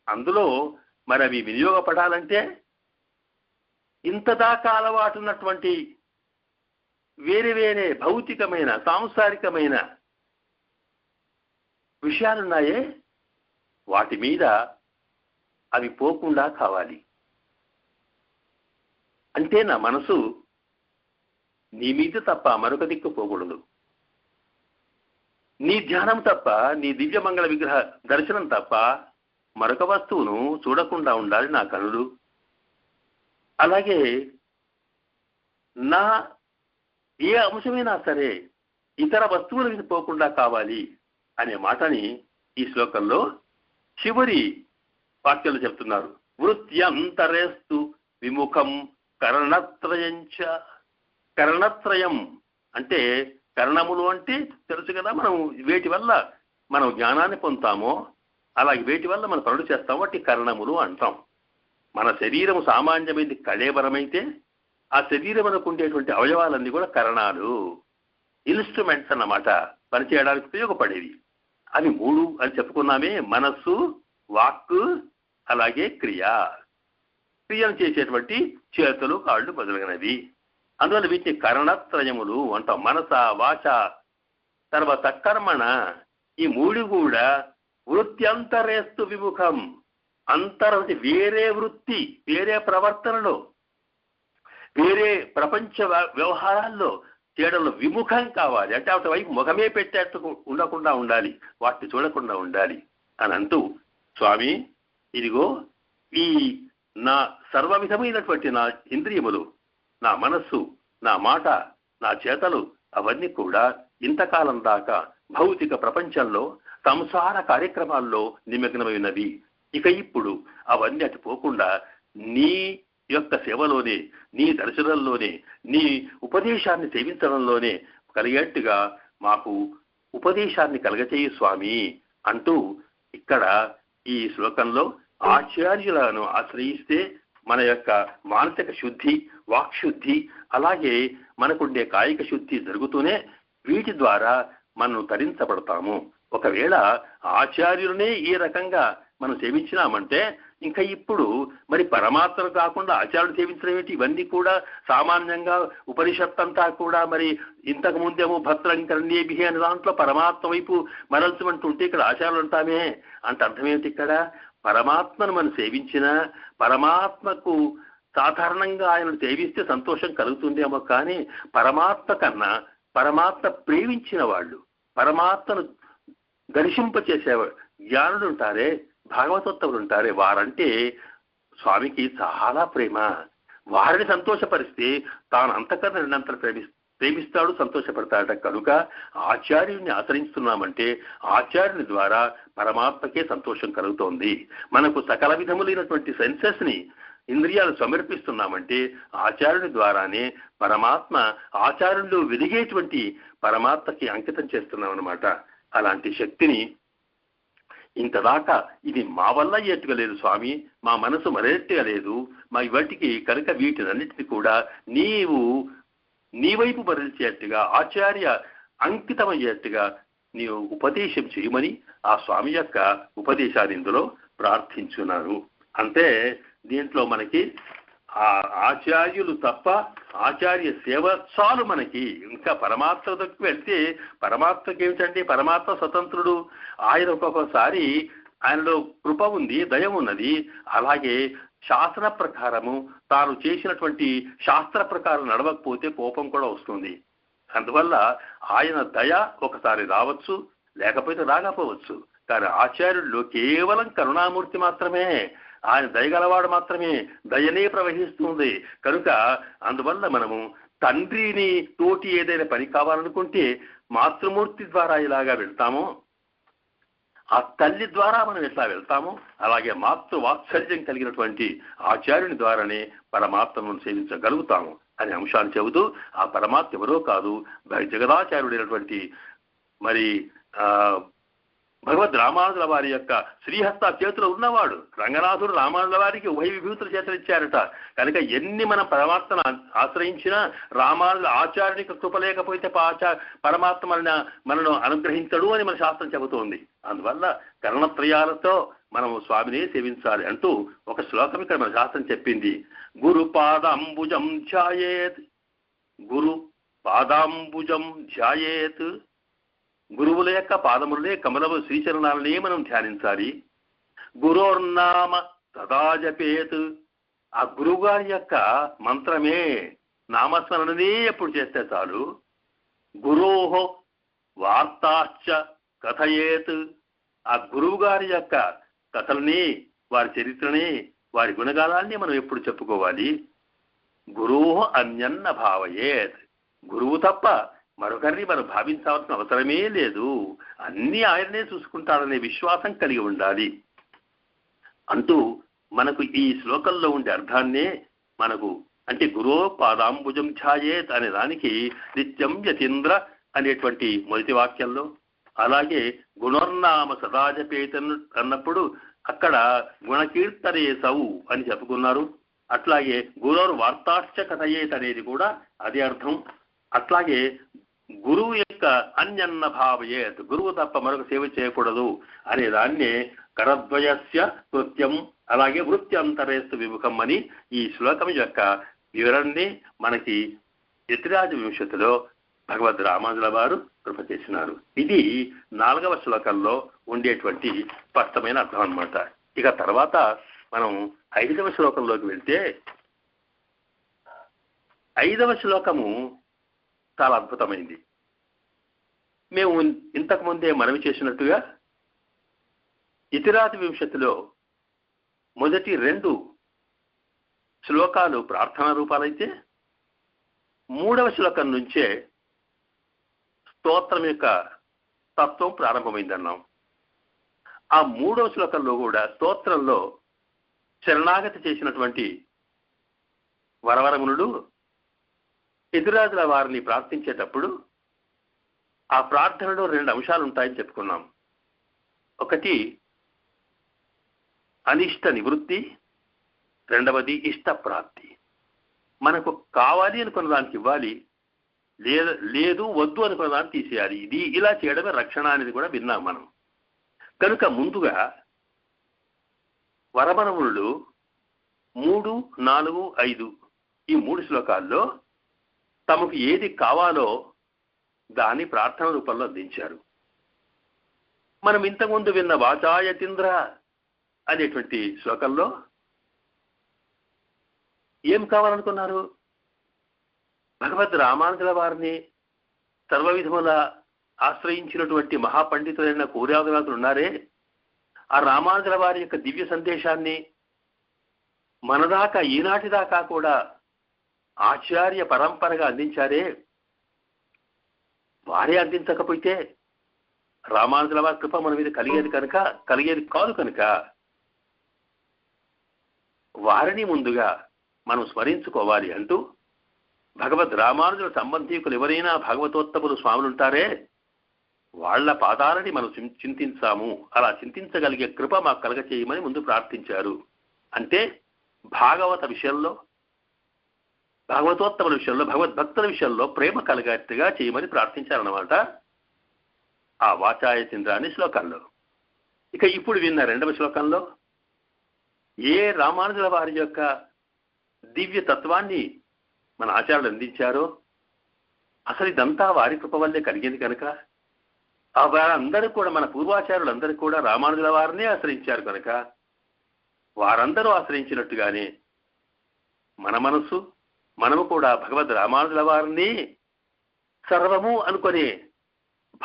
[SPEAKER 1] అందులో మరి అవి వినియోగపడాలంటే ఇంతదాకా అలవాటున్నటువంటి వేరే వేరే భౌతికమైన సాంసారికమైన విషయాలున్నాయే వాటి మీద అవి పోకుండా కావాలి. అంటే నా మనసు నీ మీద తప్ప మరొక దిక్కు పోకూడదు. నీ ధ్యానం తప్ప, నీ దివ్యమంగళ విగ్రహ దర్శనం తప్ప మరొక వస్తువును చూడకుండా ఉండాలి నా కనులు. అలాగే నా ఏ అంశమైనా సరే ఇతర వస్తువుల మీద పోకుండా కావాలి అనే మాటని ఈ శ్లోకంలో చివరి వాక్యాలు చెప్తున్నారు. వృత్యంతరేస్తు విముఖం కర్ణత్రయంచ. కర్ణత్రయం అంటే కర్ణములు అంటే తెలుసు కదా, మనం వేటి వల్ల మనం జ్ఞానాన్ని పొందుతామో అలాగే వేటి వల్ల మనం పనులు చేస్తామో వాటి కర్ణములు అంటాం. మన శరీరం సామాన్యమైనది కళేబరమైతే ఆ శరీరం మనకు ఉండేటువంటి అవయవాలన్నీ కూడా కరణాలు, ఇన్స్ట్రుమెంట్స్ అన్నమాట, పనిచేయడానికి ఉపయోగపడేవి. అవి 3 అని చెప్పుకున్నామే, మనస్సు, వాక్కు, అలాగే క్రియను చేసేటువంటి చేతులు, కాళ్ళు మొదలైనవి. అందువల్ల వీటిని కరణత్రయములు అంటాం. మనస, వాచ, తర్వాత కర్మణ, ఈ 3 కూడా వృత్యంతరేస్తు విముఖం. అంతరం వేరే వృత్తి, వేరే ప్రవర్తనలో, వేరే ప్రపంచ వ్యవహారాల్లో చేయడంలో విముఖం కావాలి. అంటే అటు వైపు ముఖమే పెట్టేట్టు ఉండకుండా ఉండాలి, వాటిని చూడకుండా ఉండాలి అని అంటూ, స్వామి ఇదిగో ఈ నా సర్వ విధమైనటువంటి నా ఇంద్రియములు, నా మనస్సు, నా మాట, నా చేతలు అవన్నీ కూడా ఇంతకాలం దాకా భౌతిక ప్రపంచంలో సంసార కార్యక్రమాల్లో నిమగ్నమైనవి. ఇక ఇప్పుడు అవన్నీ అటు పోకుండా నీ యొక్క సేవలోనే, నీ దర్శనంలోనే, నీ ఉపదేశాన్ని సేవించడంలోనే కలిగేట్టుగా మాకు ఉపదేశాన్ని కలగచేయి స్వామి అంటూ ఇక్కడ ఈ శ్లోకంలో ఆచార్యులను ఆశ్రయిస్తే మన యొక్క మానసిక శుద్ధి, వాక్శుద్ధి, అలాగే మనకుండే కాయిక శుద్ధి జరుగుతూనే వీటి ద్వారా మనం తరించబడతాము. ఒకవేళ ఆచార్యులనే ఈ రకంగా మనం సేవించినామంటే ఇంకా ఇప్పుడు మరి పరమాత్మను కాకుండా ఆచార్యులు సేవించడం ఏంటి? ఇవన్నీ కూడా సామాన్యంగా ఉపనిషత్ అంతా కూడా మరి ఇంతకు ముందేమో భద్రంకరణ్యేభి అనే దాంట్లో పరమాత్మ వైపు మరల్చమంటుంటే ఇక్కడ ఆచార్యులు అంటామే అంటే అర్థం ఏమిటి? ఇక్కడ పరమాత్మను మనం సేవించిన పరమాత్మకు సాధారణంగా ఆయనను సేవిస్తే సంతోషం కలుగుతుందేమో, కానీ పరమాత్మ కన్నా పరమాత్మ ప్రేమించిన వాళ్ళు, పరమాత్మను దర్శింపచేసేవాడు జ్ఞానులు ఉంటారే, భాగవతోత్తములు ఉంటారే, వారంటే స్వామికి చాలా ప్రేమ. వారిని సంతోషపరిస్తే తాను అంతకన్నా రెండంతలు ప్రేమిస్తాడు, సంతోషపడతాడట. కనుక ఆచార్యుడిని ఆచరిస్తున్నామంటే ఆచార్యుని ద్వారా పరమాత్మకే సంతోషం కలుగుతోంది. మనకు సకల విధములైనటువంటి సెన్సెస్ ని, ఇంద్రియాలు సమర్పిస్తున్నామంటే ఆచార్యుని ద్వారానే పరమాత్మ, ఆచార్యుల్లో వెలిగేటువంటి పరమాత్మకి అంకితం చేస్తున్నాం అన్నమాట. అలాంటి శక్తిని ఇంతదాకా ఇది మా వల్ల అయ్యేట్టుగా లేదు స్వామి, మా మనసు మరేట్టుగా లేదు, మా ఇవాటికి కనుక వీటినన్నిటిని కూడా నీవు నీ వైపు మరల్చేట్టుగా, ఆచార్య అంకితమయ్యేట్టుగా నీవు ఉపదేశం చేయమని ఆ స్వామి యొక్క ఉపదేశాన్ని ఇందులో ప్రార్థించున్నాను. అంటే దీంట్లో మనకి ఆ ఆచార్యులు తప్ప ఆచార్య సేవ చాలు మనకి. ఇంకా పరమాత్మ దగ్గరికి వెళ్తే పరమాత్మకి ఏమిటంటే పరమాత్మ స్వతంత్రుడు, ఆయన ఒక్కొక్కసారి ఆయనలో కృప ఉంది, దయ ఉన్నది. అలాగే శాస్త్ర ప్రకారము తాను చేసినటువంటి శాస్త్ర ప్రకారం నడవకపోతే కోపం కూడా వస్తుంది. అందువల్ల ఆయన దయ ఒకసారి రావచ్చు, లేకపోతే రాకపోవచ్చు. కానీ ఆచార్యుల్లో కేవలం కరుణామూర్తి మాత్రమే, ఆయన దయగలవాడు మాత్రమే, దయనే ప్రవహిస్తుంది. కనుక అందువల్ల మనము తండ్రిని తోటి ఏదైనా పని కావాలనుకుంటే మాతృమూర్తి ద్వారా ఇలాగా వెళ్తామో, ఆ తల్లి ద్వారా మనం ఎట్లా వెళ్తామో అలాగే మాతృవాత్సల్యం కలిగినటువంటి ఆచార్యుని ద్వారానే పరమాత్మను సేవించగలుగుతాము అనే అంశాన్ని చెబుతూ, ఆ పరమాత్మ ఎవరో కాదు, జగదాచార్యుడైనటువంటి మరి భగవద్ రామానుజుల వారి యొక్క శ్రీహస్త చేతిలో ఉన్నవాడు. రంగనాథుడు రామానుజుల వారికి ఉభయ విభూతులు చేతులు ఇచ్చారట. కనుక ఎన్ని మనం పరమాత్మను ఆశ్రయించినా రామానుజుల ఆచార్యునికి కృప లేకపోతే పరమాత్మ మనను అనుగ్రహించడు అని మన శాస్త్రం చెబుతోంది. అందువల్ల కర్ణత్రయాలతో మనం స్వామిని సేవించాలి అంటూ ఒక శ్లోకం ఇక్కడ మన శాస్త్రం చెప్పింది. గురు పాదాంబుజం ధ్యాయేత్, గురు పాదాంబుజం ధ్యాయేత్, గురువుల యొక్క పాదములనే, కమలము శ్రీచరణాలనే మనం ధ్యానించాలి. గురోర్నామ సదా జపేత్, ఆ గురువు గారి యొక్క మంత్రమే, నామస్మరణనే ఎప్పుడు చేస్తే చాలు. గురోహో వార్తాశ్చ కథయేత్, ఆ గురువు గారి యొక్క కథల్ని, వారి చరిత్రని, వారి గుణగానాన్ని మనం ఎప్పుడు చెప్పుకోవాలి. గురోహ అన్యన్న భావయేత్, గురువు తప్ప మరొకరిని మనం భావించాల్సిన అవసరమే లేదు, అన్నీ ఆయననే చూసుకుంటాడనే విశ్వాసం కలిగి ఉండాలి అంటూ మనకు ఈ శ్లోకంలో ఉండే అర్థాన్నే మనకు అంటే గురో పాదాంబుజం ఛాయేత్ అనే దానికి నిత్యం యతీంద్ర అనేటువంటి మొదటి వాక్యంలో, అలాగే గుణోర్నామ సదాజపేతన్ అన్నప్పుడు అక్కడ గుణకీర్తనే సవు అని చెప్పుకున్నారు. అట్లాగే గురోర్ వార్తాశ్చ కథయేత్ అనేది కూడా అదే అర్థం. అట్లాగే గురువు యొక్క అన్యన్న భావయేత్, గురువు తప్ప మరొక సేవ చేయకూడదు అనే దాన్నే కరద్వయస్య కృత్యం, అలాగే వృత్యంతరేస్తు విముఖం అని ఈ శ్లోకం యొక్క వివరణని మనకి యతిరాజ వింశతిలో భగవద్ రామానుజుల వారు కృప చేసినారు. ఇది 4వ శ్లోకంలో ఉండేటువంటి స్పష్టమైన అర్థం అన్నమాట. ఇక తర్వాత మనం 5వ శ్లోకంలోకి వెళ్తే 5వ శ్లోకము చాలా అద్భుతమైంది. మేము ఇంతకు ముందే మనవి చేసినట్టుగా యతిరాజ వింశతిలో మొదటి 2 శ్లోకాలు ప్రార్థనా రూపాలైతే 3వ శ్లోకం నుంచే స్తోత్రం యొక్క తత్వం ప్రారంభమైందన్నాం. ఆ 3వ శ్లోకంలో కూడా స్తోత్రంలో శరణాగతి చేసినటువంటి వరవరమునుడు యతిరాజుల వారిని ప్రార్థించేటప్పుడు ఆ ప్రార్థనలో 2 అంశాలు ఉంటాయని చెప్పుకున్నాం. ఒకటి అనిష్ట నివృత్తి, రెండవది ఇష్ట ప్రాప్తి. మనకు కావాలి అనుకున్న దానికి ఇవ్వాలి, లేదు వద్దు అనుకున్న దాన్ని తీసేయాలి. ఇది ఇలా చేయడమే రక్షణ అనేది కూడా విన్నాం మనం. కనుక ముందుగా వరమనములు 3, 4, 5 ఈ 3 శ్లోకాల్లో తమకు ఏది కావాలో దాన్ని ప్రార్థన రూపంలో అందించారు. మనం ఇంతకుముందు విన్న వాచాయతీంద్ర అనేటువంటి శ్లోకంలో ఏం కావాలనుకున్నారు? భగవద్ రామానుజుల వారిని సర్వ విధముల ఆశ్రయించినటువంటి మహాపండితులైన కోర్యాదురాతులు ఉన్నారే, ఆ రామానుజుల వారి యొక్క దివ్య సందేశాన్ని మనదాకా ఈనాటి దాకా కూడా ఆచార్య పరంపరగా అందించారే, వారే అందించకపోతే రామానుజుల వారి కృప మన మీద కలిగేది కాదు కనుక వారిని ముందుగా మనం స్మరించుకోవాలి అంటూ భగవద్ రామానుజుల సంబంధీకులు ఎవరైనా భాగవతోత్తములు స్వాములుంటారే వాళ్ల పాదాలని మనం చింతించాము, అలా చింతించగలిగే కృప మాకు కలగచేయమని ముందు ప్రార్థించారు. అంటే భాగవత విషయంలో, భాగవతోత్తముల విషయంలో, భగవద్భక్తుల విషయంలో ప్రేమ కలగట్టుగా చేయమని ప్రార్థించారన్నమాట ఆ వాచాయతీంద్ర అనే శ్లోకంలో. ఇక ఇప్పుడు విన్న 2వ శ్లోకంలో ఏ రామానుజుల వారి యొక్క దివ్య తత్వాన్ని మన ఆచార్యులు అందించారో అసలు ఇదంతా వారి కృప వల్లే కలిగింది కనుక వారందరూ కూడా మన పూర్వాచార్యులందరూ కూడా రామానుజుల వారినే ఆశ్రయించారు కనుక వారందరూ ఆశ్రయించినట్టుగానే మన మనసు మనము కూడా భగవద్ రామానుజుల వారిని సర్వము అనుకునే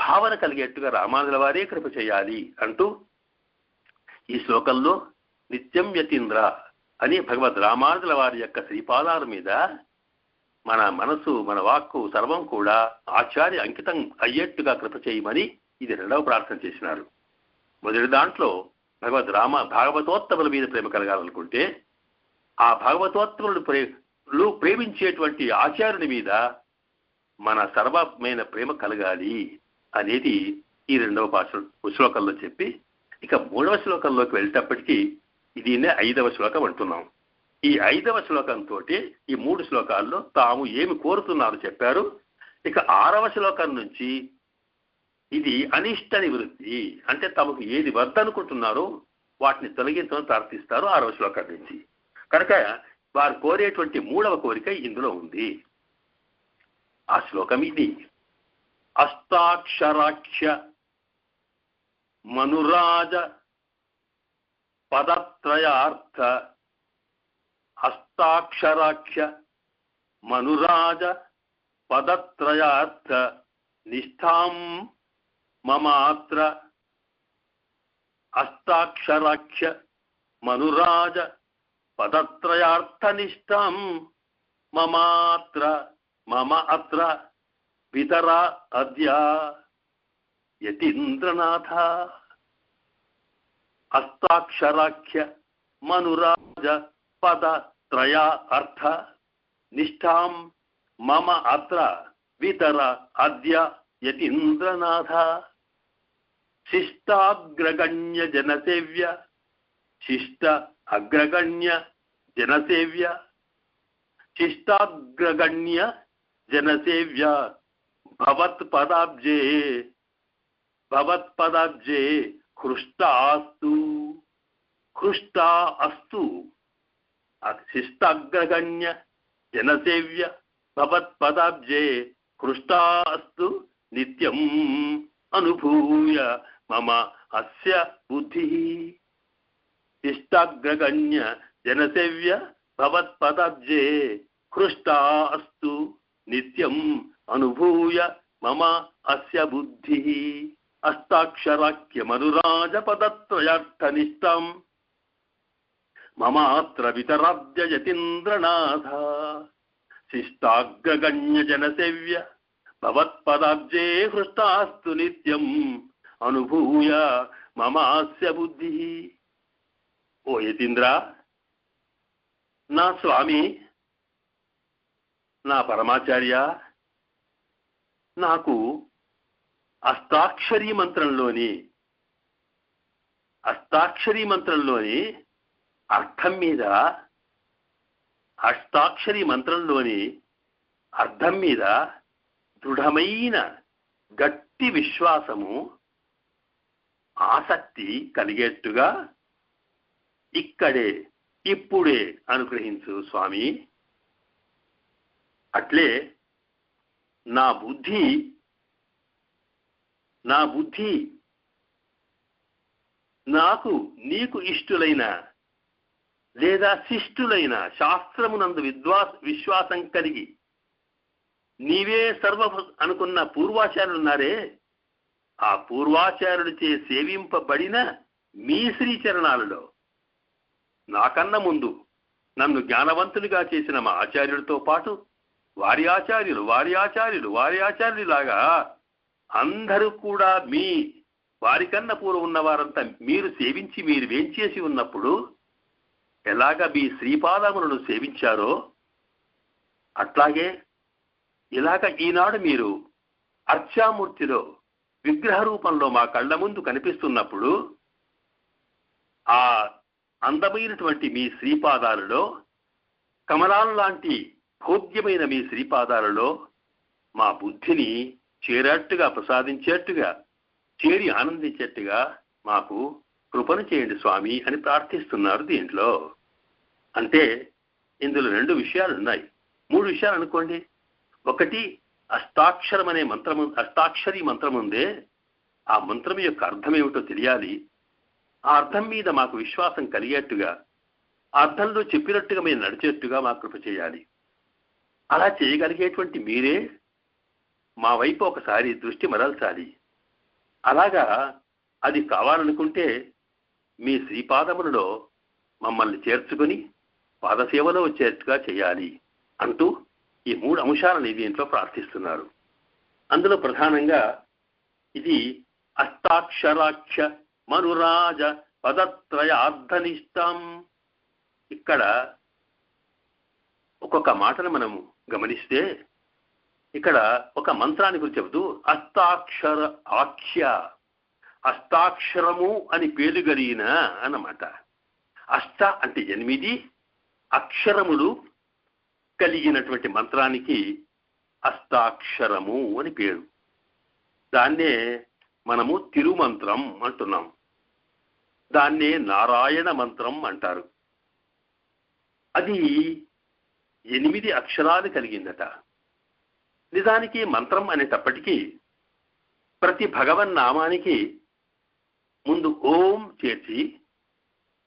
[SPEAKER 1] భావన కలిగేట్టుగా రామానుజుల వారే కృప చేయాలి అంటూ ఈ శ్లోకంలో నిత్యం యతీంద్ర అని భగవద్ రామానుజుల వారి యొక్క శ్రీపాదాల మీద మన మనసు మన వాక్కు సర్వం కూడా ఆచార్య అంకితం అయ్యేట్టుగా కృప చేయమని ఇది 2వ ప్రార్థన చేసినారు. మొదటి దాంట్లో భాగవతోత్తముల మీద ప్రేమ కలగాలనుకుంటే ఆ భాగవతోత్తములు ప్రేమించేటువంటి ఆచార్యుని మీద మన సర్వమైన ప్రేమ కలగాలి అనేది ఈ 2వ శ్లోకంలో చెప్పి ఇక 3వ శ్లోకంలోకి వెళ్ళేటప్పటికీ దీన్నే 5వ శ్లోకం అంటున్నాం. ఈ 5వ శ్లోకంతో ఈ 3 శ్లోకాల్లో తాము ఏమి కోరుతున్నారో చెప్పారు. ఇక 6వ శ్లోకం నుంచి ఇది అనిష్ట నివృత్తి అంటే తమకు ఏది వద్దనుకుంటున్నారో వాటిని తొలగించమని ప్రార్థిస్తారు 6వ శ్లోకం నుంచి. కనుక వారు కోరేటువంటి 3వ కోరిక ఇందులో ఉంది. ఆ శ్లోకం ఇది. అష్టాక్షరాఖ్య మనురాజ పదత్రయార్థ అష్టాక్షరాఖ్య మనురాజ పదత్రయార్థ నిష్ఠాం మమాత్ర. అష్టాక్షరాఖ్య మనురాజ పదత్రయార్థ నిష్ఠాం మమాత్ర మమ అత్ర పితర అద్య యతీంద్రనాథ. అష్టాక్షరాఖ్య మనురాజ పద త్రయ అర్థ నిష్ఠాం మమ అత్ర వితర అద్య యతీంద్రనాథ. శిష్టాగ్రగణ్య జనసేవ్య శిష్ట అగ్రగణ్య జనసేవ్య శిష్టాగ్రగణ్య జనసేవ్య భవత్పదాబ్జే హృష్టా అస్తు. శిష్టాగ్రగణ్య జనసేవ్య భవత్పదాబ్జే హృష్టా అస్తు నిత్యం అనుభూయ మమ అస్య బుద్ధి. శిష్టాగ్రగణ్య జనసేవ్య భవత్పదాబ్జే హృష్టా అస్తు నిత్యం అనుభూయ మమ అస్య బుద్ధి. అష్టాక్షరాఖ్యమనురాజ పదత్రయార్థనిష్టం మమాత్ర వితరాద్య యతీంద్రనాథ. శిష్టాగ్రగణ్య జనసేవ్య భవత్పదాబ్జే హృష్టాస్తు నిత్యం అనుభూయ మమ అస్య బుద్ధి. ఓ యతీంద్ర, నా స్వామి, నా పరమాచార్య, నాకు అష్టాక్షరీ మంత్రంలోని అర్థం మీద, అష్టాక్షరీ మంత్రంలోని అర్థం మీద దృఢమైన గట్టి విశ్వాసము, ఆసక్తి కలిగేట్టుగా ఇక్కడే ఇప్పుడే అనుగ్రహించు స్వామి. అట్లే నా బుద్ధి నాకు నీకు ఇష్టులైన లేదా శిష్టులైన శాస్త్రమునందు విశ్వాసం కలిగి నీవే సర్వ అనుకున్న పూర్వాచార్యులున్నారే, ఆ పూర్వాచార్యుడిచే సేవింపబడిన మీ శ్రీచరణాలలో నాకన్నా ముందు నన్ను జ్ఞానవంతునిగా చేసిన మా ఆచార్యుడితో పాటు వారి ఆచార్యులాగా అందరూ కూడా మీ వారికన్నా పూర్వం ఉన్నవారంతా మీరు సేవించి మీరు వేంచేసి ఉన్నప్పుడు ఎలాగ మీ శ్రీపాదములను సేవించారో అట్లాగే ఇలాగ ఈనాడు మీరు అర్చామూర్తిలో విగ్రహ రూపంలో మా కళ్ళ ముందు కనిపిస్తున్నప్పుడు ఆ అందమైనటువంటి మీ శ్రీపాదాలలో, కమలాల లాంటి భోగ్యమైన మీ శ్రీపాదాలలో మా బుద్ధిని చేరేట్టుగా, ప్రసాదించేట్టుగా, చేరి ఆనందించేట్టుగా మాకు కృపను చేయండి స్వామి అని ప్రార్థిస్తున్నారు. దీంట్లో అంటే ఇందులో 2 విషయాలు ఉన్నాయి, 3 విషయాలు అనుకోండి. ఒకటి, అష్టాక్షరం అనే మంత్రము, అష్టాక్షరీ మంత్రం ఉందే, ఆ మంత్రం యొక్క అర్థం ఏమిటో తెలియాలి. ఆ అర్థం మీద మాకు విశ్వాసం కలిగేట్టుగా, ఆ అర్థంలో చెప్పినట్టుగా మేము నడిచేట్టుగా మా కృప చేయాలి. అలా చేయగలిగేటువంటి మీరే మా వైపు ఒకసారి దృష్టి మరల్చాలి. అలాగా అది కావాలనుకుంటే మీ శ్రీపాదములలో మమ్మల్ని చేర్చుకుని పాదసేవలో వచ్చేట్టుగా చేయాలి అంటూ ఈ 3 అంశాలని దీంట్లో ప్రార్థిస్తున్నారు. అందులో ప్రధానంగా ఇది అష్టాక్షరాఖ్య మనురాజ పదత్రయార్థనిష్టం. ఇక్కడ ఒక్కొక్క మాటను మనము గమనిస్తే ఇక్కడ ఒక మంత్రాన్ని గురించి చెబుతూ అష్టాక్షర ఆఖ్య, అష్టాక్షరము అని పేరు కలిగిన అన్నమాట. అష్ట అంటే 8 అక్షరములు కలిగినటువంటి మంత్రానికి అష్టాక్షరము అని పేరు. దాన్నే మనము తిరుమంత్రం అంటున్నాం, దాన్నే నారాయణ మంత్రం అంటారు. అది 8 అక్షరాలు కలిగిందట. నిజానికి మంత్రం అనేటప్పటికీ ప్రతి భగవన్నామానికి ముందు ఓం చేర్చి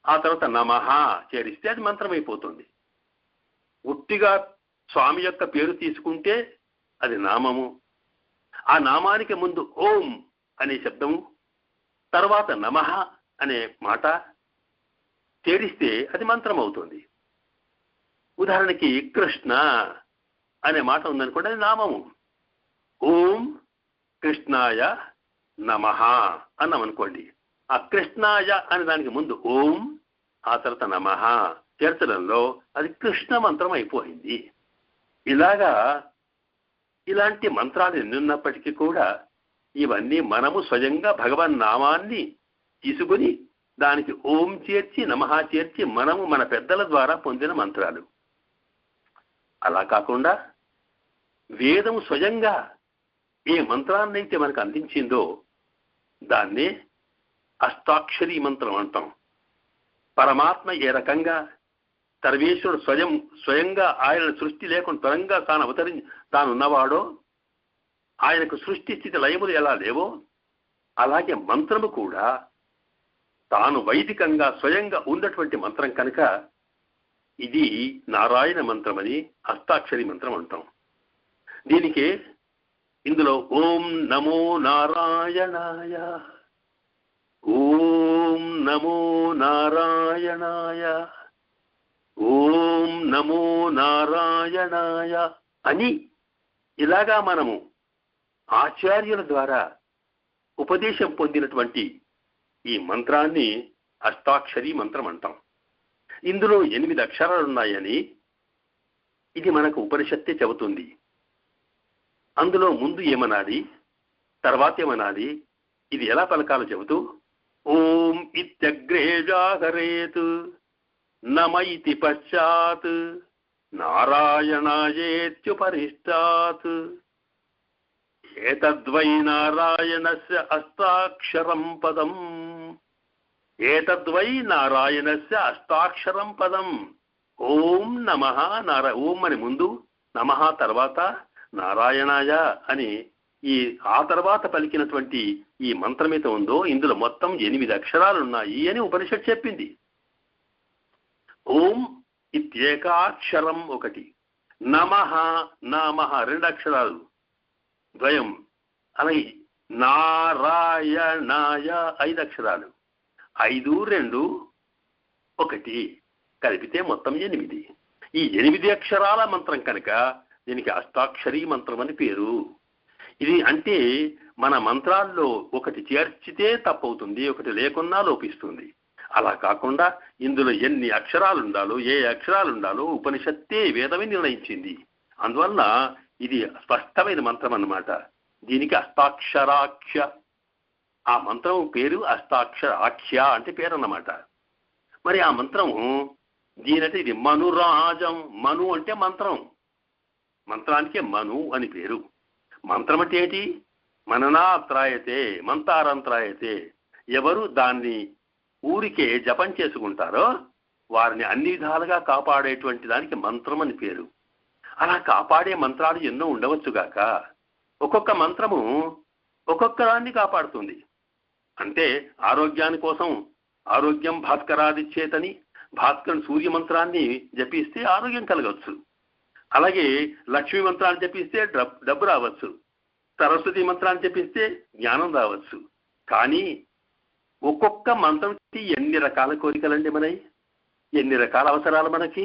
[SPEAKER 1] ఆ తర్వాత నమః చేరిస్తే అది మంత్రం అయిపోతుంది. ఉట్టిగా స్వామి యొక్క పేరు తీసుకుంటే అది నామము, ఆ నామానికి ముందు ఓం అనే శబ్దము, తర్వాత నమః అనే మాట చేరిస్తే అది మంత్రం అవుతుంది. ఉదాహరణకి కృష్ణ అనే మాట ఉందనుకోండి, అది నామము. ఓం కృష్ణాయ నమః అన్నాం అనుకోండి, ఆ కృష్ణాయ అనే దానికి ముందు ఓం, ఆ తర్వాత నమః చేర్చడంలో అది కృష్ణ మంత్రం అయిపోయింది. ఇలాంటి మంత్రాలు ఎన్నున్నప్పటికీ కూడా ఇవన్నీ మనము స్వయంగా భగవన్ నామాన్ని తీసుకుని దానికి ఓం చేర్చి నమః చేర్చి మనము మన పెద్దల ద్వారా పొందిన మంత్రాలు. అలా కాకుండా వేదము స్వయంగా ఏ మంత్రాన్నైతే మనకు అందించిందో దాన్నే అష్టాక్షరీ మంత్రం అంటాం. పరమాత్మ ఏ రకంగా సర్వేశ్వరుడు స్వయంగా ఆయన సృష్టి లేకుండా త్వరంగా తానున్నవాడో, ఆయనకు సృష్టి స్థితి లయములు ఎలా లేవో అలాగే మంత్రము కూడా తాను వైదికంగా స్వయంగా ఉన్నటువంటి మంత్రం కనుక ఇది నారాయణ మంత్రమని అష్టాక్షరి మంత్రం అంటాం. దీనికి ఇందులో ఓం నమో నారాయణాయ, ఓం నమో నారాయణాయ, ఓం నమో నారాయణాయ అని ఇలాగా మనము ఆచార్యుల ద్వారా ఉపదేశం పొందినటువంటి ఈ మంత్రాన్ని అష్టాక్షరీ మంత్రం అంటాం. ఇందులో 8 అక్షరాలున్నాయని ఇది మనకు ఉపనిషత్తే చెబుతుంది. అందులో ముందు ఏమనాలి, తర్వాత ఏమనాలి, ఇది ఎలా పలకాలో చెబుతూ ఓం ఇత్యగ్రే జాగరేత్ నమ ఇతి పశ్చాత్ నారాయణాయేత్యుపరిష్టాత్ ఏతద్వై నారాయణస్య అష్టాక్షరం పదం, ఏతద్వై నారాయణస్య అష్టాక్షరం పదం. ఓం నమః ఓం అని ముందు, నమః తర్వాత, నారాయణాయ అని ఆ తర్వాత పలికినటువంటి ఈ మంత్రమైతే ఉందో ఇందులో మొత్తం 8 అక్షరాలు ఉన్నాయి అని ఉపనిషత్ చెప్పింది. ఓం ఇత్యేకాక్షరం ఒకటి, నమః నామః 2 అక్షరాలు ద్వయం, అలాగే నారాయణాయ 5 అక్షరాలు, 5, 2, 1 కలిపితే మొత్తం 8. ఈ 8 అక్షరాల మంత్రం కనుక దీనికి అష్టాక్షరీ మంత్రం అని పేరు. ఇది అంటే మన మంత్రాల్లో ఒకటి చేర్చితే తప్పవుతుంది, ఒకటి లేకున్నా లోపిస్తుంది. అలా కాకుండా ఇందులో ఎన్ని అక్షరాలు ఉండాలో, ఏ అక్షరాలు ఉండాలో ఉపనిషత్తే వేదమే నిర్ణయించింది. అందువల్ల ఇది స్పష్టమైన మంత్రం అన్నమాట. దీనికి అష్టాక్షరాక్ష, ఆ మంత్రం పేరు అష్టాక్షరాఖ్య అంటే పేరు అన్నమాట. మరి ఆ మంత్రము దీనంటే ఇది మనురాజం, మను అంటే మంత్రం, మంత్రానికే మను అని పేరు. మంత్రం అంటే ఏంటి? మననాత్రాయతే మంతారంత్రాయతే, ఎవరు దాన్ని ఊరికే జపం చేసుకుంటారో వారిని అన్ని విధాలుగా కాపాడేటువంటి దానికి మంత్రం అని పేరు. అలా కాపాడే మంత్రాలు ఎన్నో ఉండవచ్చుగాక, ఒక్కొక్క మంత్రము ఒక్కొక్క దాన్ని కాపాడుతుంది. అంటే ఆరోగ్యాని కోసం ఆరోగ్యం భాస్కరాదిచ్చేతని భాస్కర్ సూర్య మంత్రాన్ని జపిస్తే ఆరోగ్యం కలగవచ్చు. అలాగే లక్ష్మీ మంత్రాన్ని జపిస్తే డబ్బు రావచ్చు, సరస్వతి మంత్రాన్ని జపిస్తే జ్ఞానం రావచ్చు. కానీ ఒక్కొక్క మంత్రంకి ఎన్ని రకాల కోరికలండి మనవి, ఎన్ని రకాల అవసరాలు మనకి,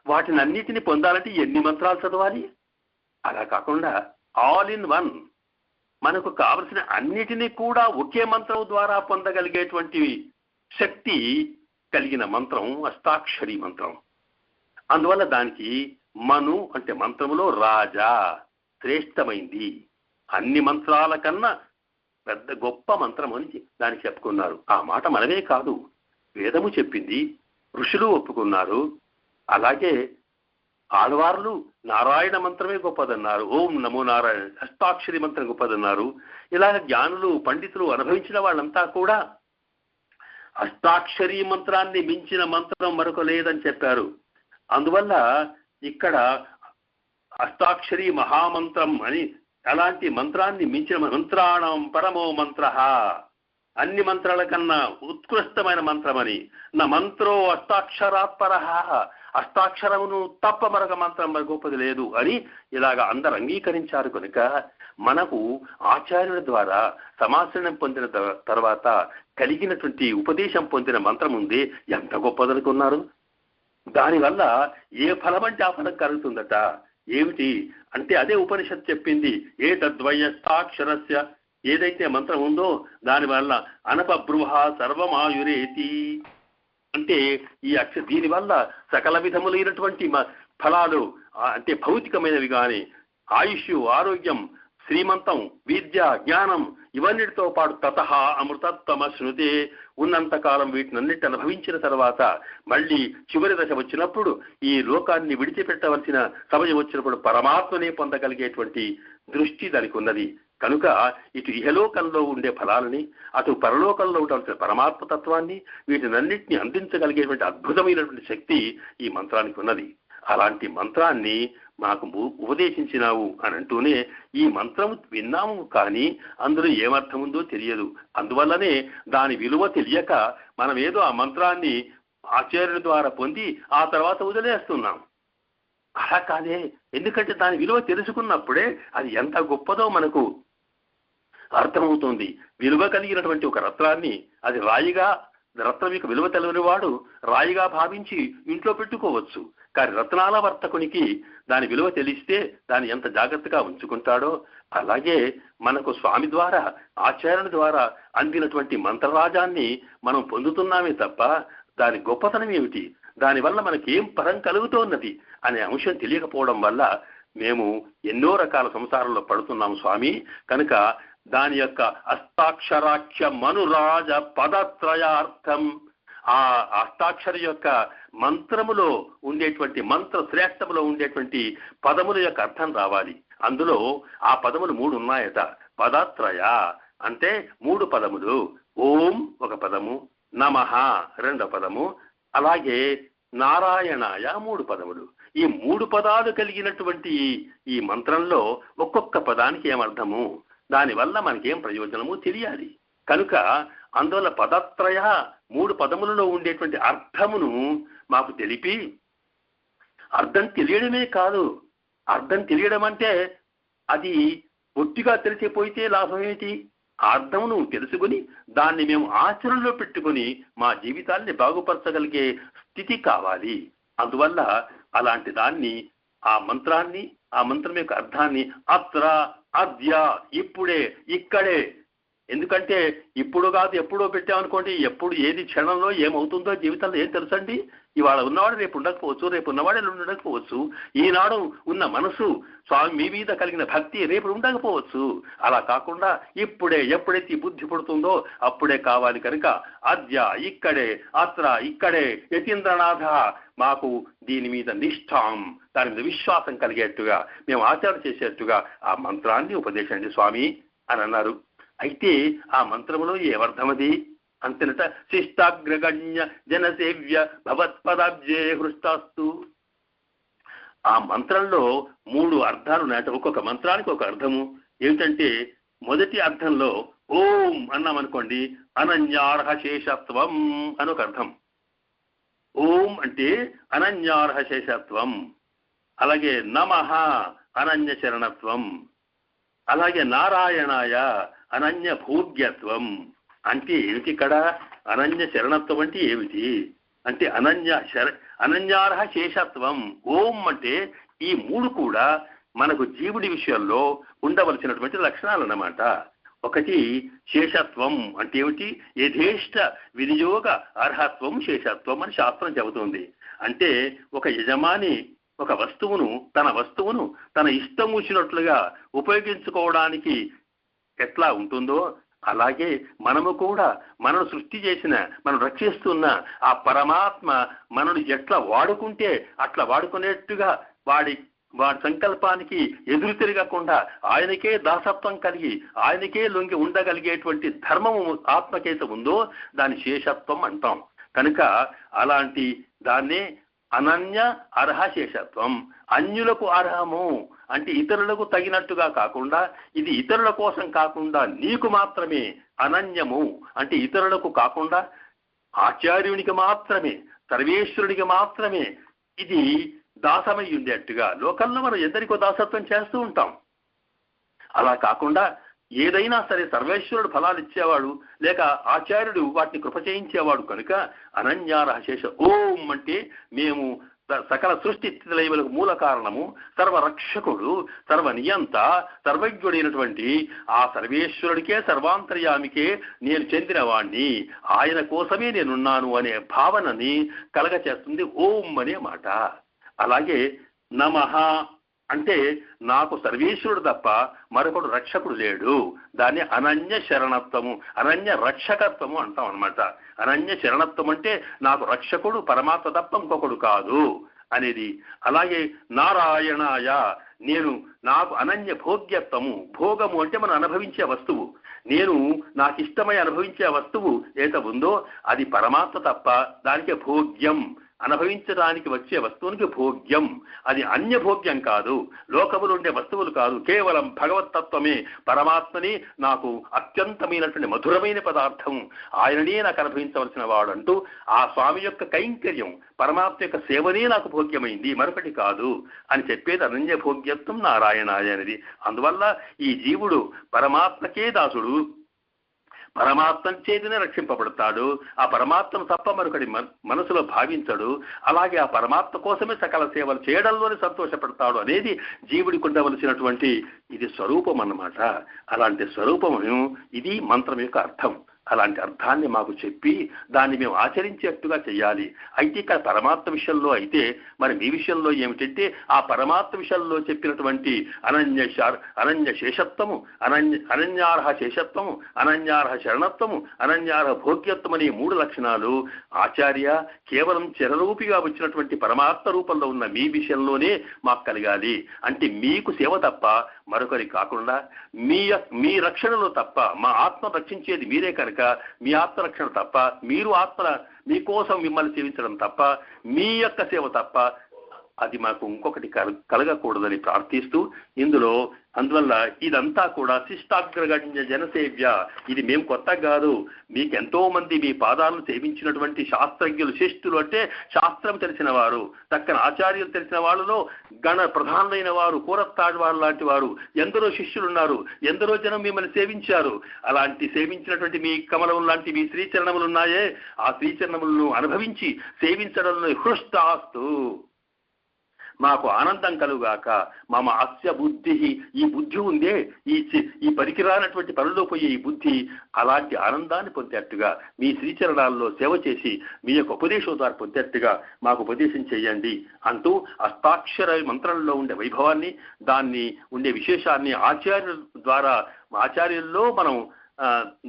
[SPEAKER 1] వాటిని అన్నిటిని పొందాలంటే ఎన్ని మంత్రాలు చదవాలి? అలా కాకుండా ఆల్ ఇన్ వన్ మనకు కావలసిన అన్నిటినీ కూడా ఒకే మంత్రం ద్వారా పొందగలిగేటువంటి శక్తి కలిగిన మంత్రం అష్టాక్షరీ మంత్రం. అందువల్ల దానికి మను అంటే మంత్రములో రాజా, శ్రేష్టమైంది, అన్ని మంత్రాల కన్నా పెద్ద గొప్ప మంత్రం అని దానికి చెప్పుకున్నారు. ఆ మాట మనమే కాదు, వేదము చెప్పింది, ఋషులు ఒప్పుకున్నారు. అలాగే ఆళ్వార్లు నారాయణ మంత్రమే గొప్పదన్నారు, ఓం నమో నారాయణ అష్టాక్షరి మంత్రం గొప్పదన్నారు. ఇలాగ జ్ఞానులు పండితులు అనుభవించిన వాళ్ళంతా కూడా అష్టాక్షరీ మంత్రాన్ని మించిన మంత్రం మరొక లేదని చెప్పారు. అందువల్ల ఇక్కడ అష్టాక్షరీ మహామంత్రం అని, అలాంటి మంత్రాన్ని మించిన మంత్రాణం పరమో మంత్ర, అన్ని మంత్రాల కన్నా ఉత్కృష్టమైన మంత్రమని, నా మంత్రో అష్టాక్షరాత్పర, అష్టాక్షరమును తప్ప మరొక మంత్రం గొప్పది లేదు అని ఇలాగ అందరు అంగీకరించారు. కనుక మనకు ఆచార్యుల ద్వారా సమాచరణం పొందిన తర్వాత కలిగినటువంటి ఉపదేశం పొందిన మంత్రం ఉంది, ఎంత గొప్పదనుకున్నారు. దానివల్ల ఏ ఫలం అంటే ఆ ఫలం కలుగుతుందట. ఏమిటి అంటే అదే ఉపనిషత్తు చెప్పింది, ఏ తద్వయస్థాక్షరస్య, ఏదైతే మంత్రం ఉందో దానివల్ల అనపబ్రుహ సర్వమాయురేతి, అంటే దీనివల్ల సకల విధములైనటువంటి ఫలాలు అంటే భౌతికమైనవి కానీ ఆయుష్, ఆరోగ్యం, శ్రీమంతం, విద్య, జ్ఞానం ఇవన్నిటితో పాటు తతః అమృతత్వమ శృతే ఉన్నంతకాలం వీటినన్నిటి అనుభవించిన తర్వాత మళ్ళీ చివరి దశ వచ్చినప్పుడు ఈ లోకాన్ని విడిచిపెట్టవలసిన సమయం వచ్చినప్పుడు పరమాత్మనే పొందగలిగేటువంటి దృష్టి దానికి ఉన్నది. కనుక ఇటు ఇహలోకంలో ఉండే ఫలాలని అటు పరలోకంలో ఉండవలసిన పరమాత్మ తత్వాన్ని వీటినన్నింటినీ అందించగలిగేటువంటి అద్భుతమైనటువంటి శక్తి ఈ మంత్రానికి ఉన్నది. అలాంటి మంత్రాన్ని మాకు ఉపదేశించినావు అని అంటూనే ఈ మంత్రం విన్నాము కానీ అందులో ఏమర్థం ఉందో తెలియదు. అందువల్లనే దాని విలువ తెలియక మనం ఏదో ఆ మంత్రాన్ని ఆచార్యుల ద్వారా పొంది ఆ తర్వాత వదిలేస్తున్నాం. అలా కాదే, ఎందుకంటే దాని విలువ తెలుసుకున్నప్పుడే అది ఎంత గొప్పదో మనకు అర్థమవుతుంది. విలువ కలిగినటువంటి ఒక రత్నాన్ని అది రాయిగా, రత్నం యొక్క విలువ తెలియని వాడు రాయిగా భావించి ఇంట్లో పెట్టుకోవచ్చు. కానీ రత్నాల వర్తకునికి దాని విలువ తెలిస్తే దాన్ని ఎంత జాగ్రత్తగా ఉంచుకుంటాడో అలాగే మనకు స్వామి ద్వారా, ఆచార్యుల ద్వారా అందినటువంటి మంత్రరాజాన్ని మనం పొందుతున్నామే తప్ప దాని గొప్పతనం ఏమిటి, దానివల్ల మనకేం పరం కలుగుతోన్నది అనే అంశం తెలియకపోవడం వల్ల మేము ఎన్నో రకాల సంసారంలో పడుతున్నాము స్వామి. కనుక దాని యొక్క అష్టాక్షరాఖ్య మనురాజ పదత్రయార్థం, ఆ అష్టాక్షరి యొక్క మంత్రములో ఉండేటువంటి మంత్ర శ్రేష్టములో ఉండేటువంటి పదముల యొక్క అర్థం రావాలి. అందులో ఆ పదములు 3 ఉన్నాయట. పదత్రయ అంటే 3 పదములు. ఓం ఒక పదము, నమః 2వ పదము, అలాగే నారాయణాయ 3 పదములు. ఈ 3 పదాలు కలిగినటువంటి ఈ మంత్రంలో ఒక్కొక్క పదానికి ఏమర్థము, దానివల్ల మనకేం ప్రయోజనము తెలియాలి. కనుక అందువల్ల పదత్రయ 3 పదములలో ఉండేటువంటి అర్థమును మాకు తెలిపి, అర్థం తెలియడమే కాదు, అర్థం తెలియడం అంటే అది ఒట్టిగా తెలిసిపోయితే లాభం ఏమిటి, ఆ అర్థమును తెలుసుకుని దాన్ని మేము ఆచరణలో పెట్టుకుని మా జీవితాన్ని బాగుపరచగలిగే స్థితి కావాలి. అందువల్ల అలాంటి దాన్ని, ఆ మంత్రాన్ని, ఆ మంత్రం యొక్క అర్థాన్ని అత్ర అద్య ఇప్పుడే ఇక్కడే, ఎందుకంటే ఇప్పుడు కాదు ఎప్పుడో పెట్టామనుకోండి, ఎప్పుడు ఏది క్షణంలో ఏమవుతుందో జీవితంలో ఏం తెలుసండి. ఇవాళ ఉన్నవాడు రేపు ఉండకపోవచ్చు, రేపు ఉన్నవాడు ఎల్లుండి ఉండకపోవచ్చు. ఈనాడు ఉన్న మనసు స్వామి మీ మీద కలిగిన భక్తి రేపు ఉండకపోవచ్చు. అలా కాకుండా ఇప్పుడే, ఎప్పుడైతే ఈ బుద్ధి పుడుతుందో అప్పుడే కావాలి. కనుక అద్య ఇక్కడే, అత్ర ఇక్కడే, యతీంద్రనాథ మాకు దీని మీద నిష్ఠాం, దాని మీద విశ్వాసం కలిగేట్టుగా, మేము ఆచరణ చేసేట్టుగా ఆ మంత్రాన్ని ఉపదేశించండి స్వామి అని అన్నారు. అయితే ఆ మంత్రములో ఏమర్థమది అంతేనట. శిష్టాగ్రగణ్య జనసేవ్య భవత్పదాబ్జే హృష్టాస్తు. ఆ మంత్రంలో 3 అర్థాలు ఉన్నాయట. ఒక్కొక్క మంత్రానికి ఒక అర్థము. ఏమిటంటే మొదటి అర్థంలో ఓం అన్నామనుకోండి, అనన్యార్హ శేషత్వం అని ఒక అర్థం. ఓం అంటే అనన్యార్హ శేషత్వం. అలాగే నమః అనన్య శరణత్వం. అలాగే నారాయణాయ అనన్య భోగ్యత్వం. అంటే ఏమిటి ఇక్కడ అనన్య శరణత్వం అంటే ఏమిటి అంటే అనన్యార్హ శేషత్వం. ఓం అంటే ఈ 3 కూడా మనకు జీవుడి విషయంలో ఉండవలసినటువంటి లక్షణాలు అన్నమాట. ఒకటి శేషత్వం అంటే ఏమిటి, యథేష్ట వినియోగ అర్హత్వం శేషత్వం అని శాస్త్రం చెబుతుంది. అంటే ఒక యజమాని ఒక వస్తువును తన ఇష్టం వచ్చినట్లుగా ఉపయోగించుకోవడానికి ఎట్లా ఉంటుందో అలాగే మనము కూడా మనను సృష్టి చేసిన, మనం రక్షిస్తున్న ఆ పరమాత్మ మనను ఎట్లా వాడుకుంటే అట్లా వాడుకునేట్టుగా వాడి సంకల్పానికి ఎదురు తిరగకుండా ఆయనకే దాసత్వం కలిగి ఆయనకే లొంగి ఉండగలిగేటువంటి ధర్మము ఆత్మకైతే ఉందో దాని శేషత్వం అంటాం. కనుక అలాంటి దాన్నే అనన్య అర్హ శేషత్వం. అన్యులకు అర్హము అంటే ఇతరులకు తగినట్టుగా కాకుండా, ఇది ఇతరుల కోసం కాకుండా నీకు మాత్రమే అనన్యము అంటే ఇతరులకు కాకుండా ఆచార్యునికి మాత్రమే, సర్వేశ్వరునికి మాత్రమే ఇది దాసమై ఉండేట్టుగా. లోకంలో మనం ఎందరికో దాసత్వం చేస్తూ ఉంటాం. అలా కాకుండా ఏదైనా సరే సర్వేశ్వరుడు ఫలాలు ఇచ్చేవాడు, లేక ఆచార్యుడు వాటిని కృప చేయించేవాడు. కనుక అనన్యార్హ శేష. ఓం అంటే మేము సకల సృష్టి స్థితిలయములకు మూల కారణము, సర్వరక్షకుడు, సర్వనియంత, సర్వజ్ఞుడైనటువంటి ఆ సర్వేశ్వరుడికే, సర్వాంతర్యామికే నేను చెందిన వాణ్ణి, ఆయన కోసమే నేనున్నాను అనే భావనని కలగచేస్తుంది ఓం అనే మాట. అలాగే నమః అంటే నాకు సర్వేశ్వరుడు తప్ప మరొకడు రక్షకుడు లేడు. దాన్ని అనన్య శరణత్వము, అనన్య రక్షకత్వము అంటాం అనమాట. అనన్య శరణత్వం అంటే నాకు రక్షకుడు పరమాత్మ తప్ప ఇంకొకడు కాదు అనేది. అలాగే నారాయణాయ నేను నాకు అనన్య భోగ్యత్వము, భోగము అంటే మనం అనుభవించే వస్తువు, నేను నాకు ఇష్టమై అనుభవించే వస్తువు ఏదో ఉందో అది పరమాత్మ తప్ప దానికి భోగ్యం, అనుభవించడానికి వచ్చే వస్తువునికి భోగ్యం, అది అన్య భోగ్యం కాదు, లోకములు ఉండే వస్తువులు కాదు, కేవలం భగవత్తత్వమే, పరమాత్మని నాకు అత్యంతమైనటువంటి మధురమైన పదార్థం, ఆయననే నాకు అనుభవించవలసిన వాడు అంటూ ఆ స్వామి యొక్క కైంకర్యం, పరమాత్మ యొక్క సేవనే నాకు భోగ్యమైంది, మరొకటి కాదు అని చెప్పేది అనన్య భోగ్యత్వం నారాయణాయ అనేది. అందువల్ల ఈ జీవుడు పరమాత్మకే దాసుడు, పరమాత్మ చేతినే రక్షింపబడతాడు, ఆ పరమాత్మను తప్ప మరొకటి మనసులో భావించడు, అలాగే ఆ పరమాత్మ కోసమే సకల సేవలు చేయడంలోనే సంతోషపడతాడు అనేది జీవుడికి ఉండవలసినటువంటి ఇది స్వరూపం అన్నమాట. అలాంటి స్వరూపము ఇది మంత్రం యొక్క అర్థం. అలాంటి అర్థాన్ని మాకు చెప్పి దాన్ని మేము ఆచరించేట్టుగా చేయాలి. అయితే ఇక్కడ పరమాత్మ విషయంలో అయితే మరి మీ విషయంలో ఏమిటంటే ఆ పరమాత్మ విషయంలో చెప్పినటువంటి అనన్య శేషత్వము, అనన్యార్హ శేషత్వము, అనన్యార్హ శరణత్వము, అనన్యార్హ భోగ్యత్వం అనే మూడు లక్షణాలు ఆచార్య కేవలం చిరరూపిగా వచ్చినటువంటి పరమాత్మ రూపంలో ఉన్న మీ విషయంలోనే మాకు కలగాలి. అంటే మీకు సేవ తప్ప మరొకరి కాకుండా, మీ రక్షణలో తప్ప, మా ఆత్మ రక్షించేది మీరే కనుక మీ ఆత్మరక్షణ తప్ప, మీరు ఆత్మ మీకోసం మిమ్మల్ని సేవించడం తప్ప, మీ యొక్క సేవ తప్ప అది మాకు ఇంకొకటి కలగకూడదని ప్రార్థిస్తూ అందువల్ల ఇదంతా కూడా శిష్టాగ్రగణ్య జనసేవ్య, ఇది మేము కొత్త కాదు, మీకు ఎంతో మంది మీ పాదాలను సేవించినటువంటి శాస్త్రజ్ఞులు, శిష్టులు అంటే శాస్త్రం తెలిసిన వారు, తక్కన ఆచార్యులు తెలిసిన వాళ్ళలో గణ ప్రధానులైన వారు, కూరత్తాడు వారు లాంటి వారు ఎందరో శిష్యులు ఉన్నారు, ఎందరో జనం మిమ్మల్ని సేవించారు. అలాంటి సేవించినటువంటి మీ కమలం లాంటి మీ శ్రీచరణములు ఉన్నాయే, ఆ శ్రీచరణములను అనుభవించి సేవించడంలో హృష్టాస్తు, మాకు ఆనందం కలుగాక. మమ అస్య బుద్ధి, ఈ బుద్ధి ఉందే, ఈ పరికిరానటువంటి పనుల్లో పోయే ఈ బుద్ధి అలాంటి ఆనందాన్ని పొందేట్టుగా మీ శ్రీచరణాల్లో సేవ చేసి మీ యొక్క ఉపదేశం ద్వారా పొందేట్టుగా మాకు ఉపదేశం చేయండి అంటూ అష్టాక్షర మంత్రంలో ఉండే వైభవాన్ని, దాన్ని ఉండే విశేషాన్ని ఆచార్యుల్లో మనం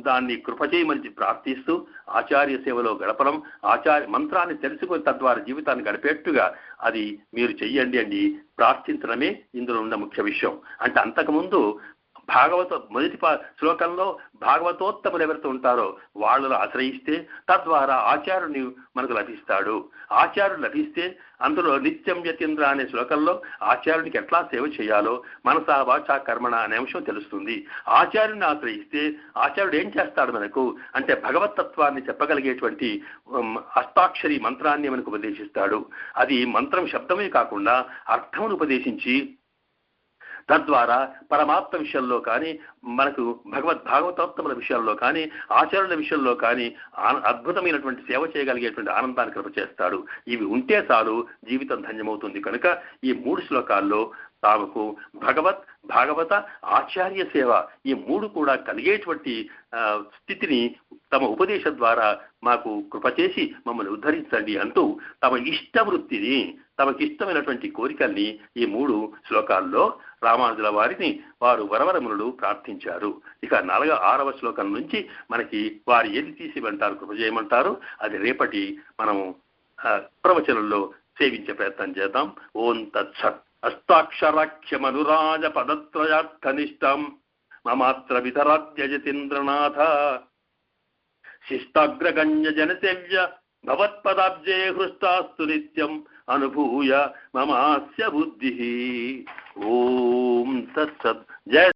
[SPEAKER 1] దాన్ని కృప చేయమని ప్రార్థిస్తూ ఆచార్య సేవలో గడపడం, ఆచార్య మంత్రాన్ని తెలుసుకొని తద్వారా జీవితాన్ని గడిపేట్టుగా అది మీరు చెయ్యండి అని ప్రార్థించడమే ఇందులో ఉన్న ముఖ్య విషయం. అంటే అంతకుముందు మొదటి శ్లోకంలో భాగవతోత్తములు ఎవరితో ఉంటారో వాళ్ళను ఆశ్రయిస్తే తద్వారా ఆచార్యుని మనకు లభిస్తాడు. ఆచార్యుడు లభిస్తే అందులో నిత్యం యతీంద్ర అనే శ్లోకంలో ఆచార్యునికి ఎట్లా సేవ చేయాలో మనసా వాచా కర్మణ అనే అంశం తెలుస్తుంది. ఆచార్యుని ఆశ్రయిస్తే ఆచార్యుడు ఏం చేస్తాడు మనకు అంటే భగవతత్వాన్ని చెప్పగలిగేటువంటి అష్టాక్షరి మంత్రాన్ని మనకు ఉపదేశిస్తాడు. అది మంత్రం శబ్దమే కాకుండా అర్థమును ఉపదేశించి తద్వారా పరమాత్మ విషయంలో కానీ, మనకు భాగవతోత్తముల విషయాల్లో కానీ, ఆచరణ విషయంలో కానీ అద్భుతమైనటువంటి సేవ చేయగలిగేటువంటి ఆనందాన్ని కృప చేస్తాడు. ఇవి ఉంటే చాలు జీవితం ధన్యమవుతుంది. కనుక ఈ 3 శ్లోకాల్లో తాముకు భాగవత ఆచార్య సేవ ఈ 3 కూడా కలిగేటువంటి స్థితిని తమ ఉపదేశం ద్వారా మాకు కృప చేసి మమ్మల్ని ఉద్ధరించండి అంటూ తమ ఇష్టవృత్తిని, తమకిష్టమైనటువంటి కోరికల్ని ఈ 3 శ్లోకాల్లో రామానుజుల వారిని వారు వరవరమునులు ప్రార్థించారు. ఇక 6వ శ్లోకం నుంచి మనకి వారు ఏది తీసిమంటారు, కృప చేయమంటారు, అది రేపటి మనము ప్రవచనంలో సేవించే ప్రయత్నం చేద్దాం. ఓం తత్సత్. అష్టాక్షరాఖ్యమనురాజ పదత్రయార్థనిష్టం మమాత్ర విధరాద్య జతీంద్రనాథ శిష్టాగ్రగణ్య జనసేవ్య భవత్పదాబ్జే హృష్టాస్తు నిత్యం అనుభూయ మమాస్య బుద్ధి. ఓం తత్సత్. జయ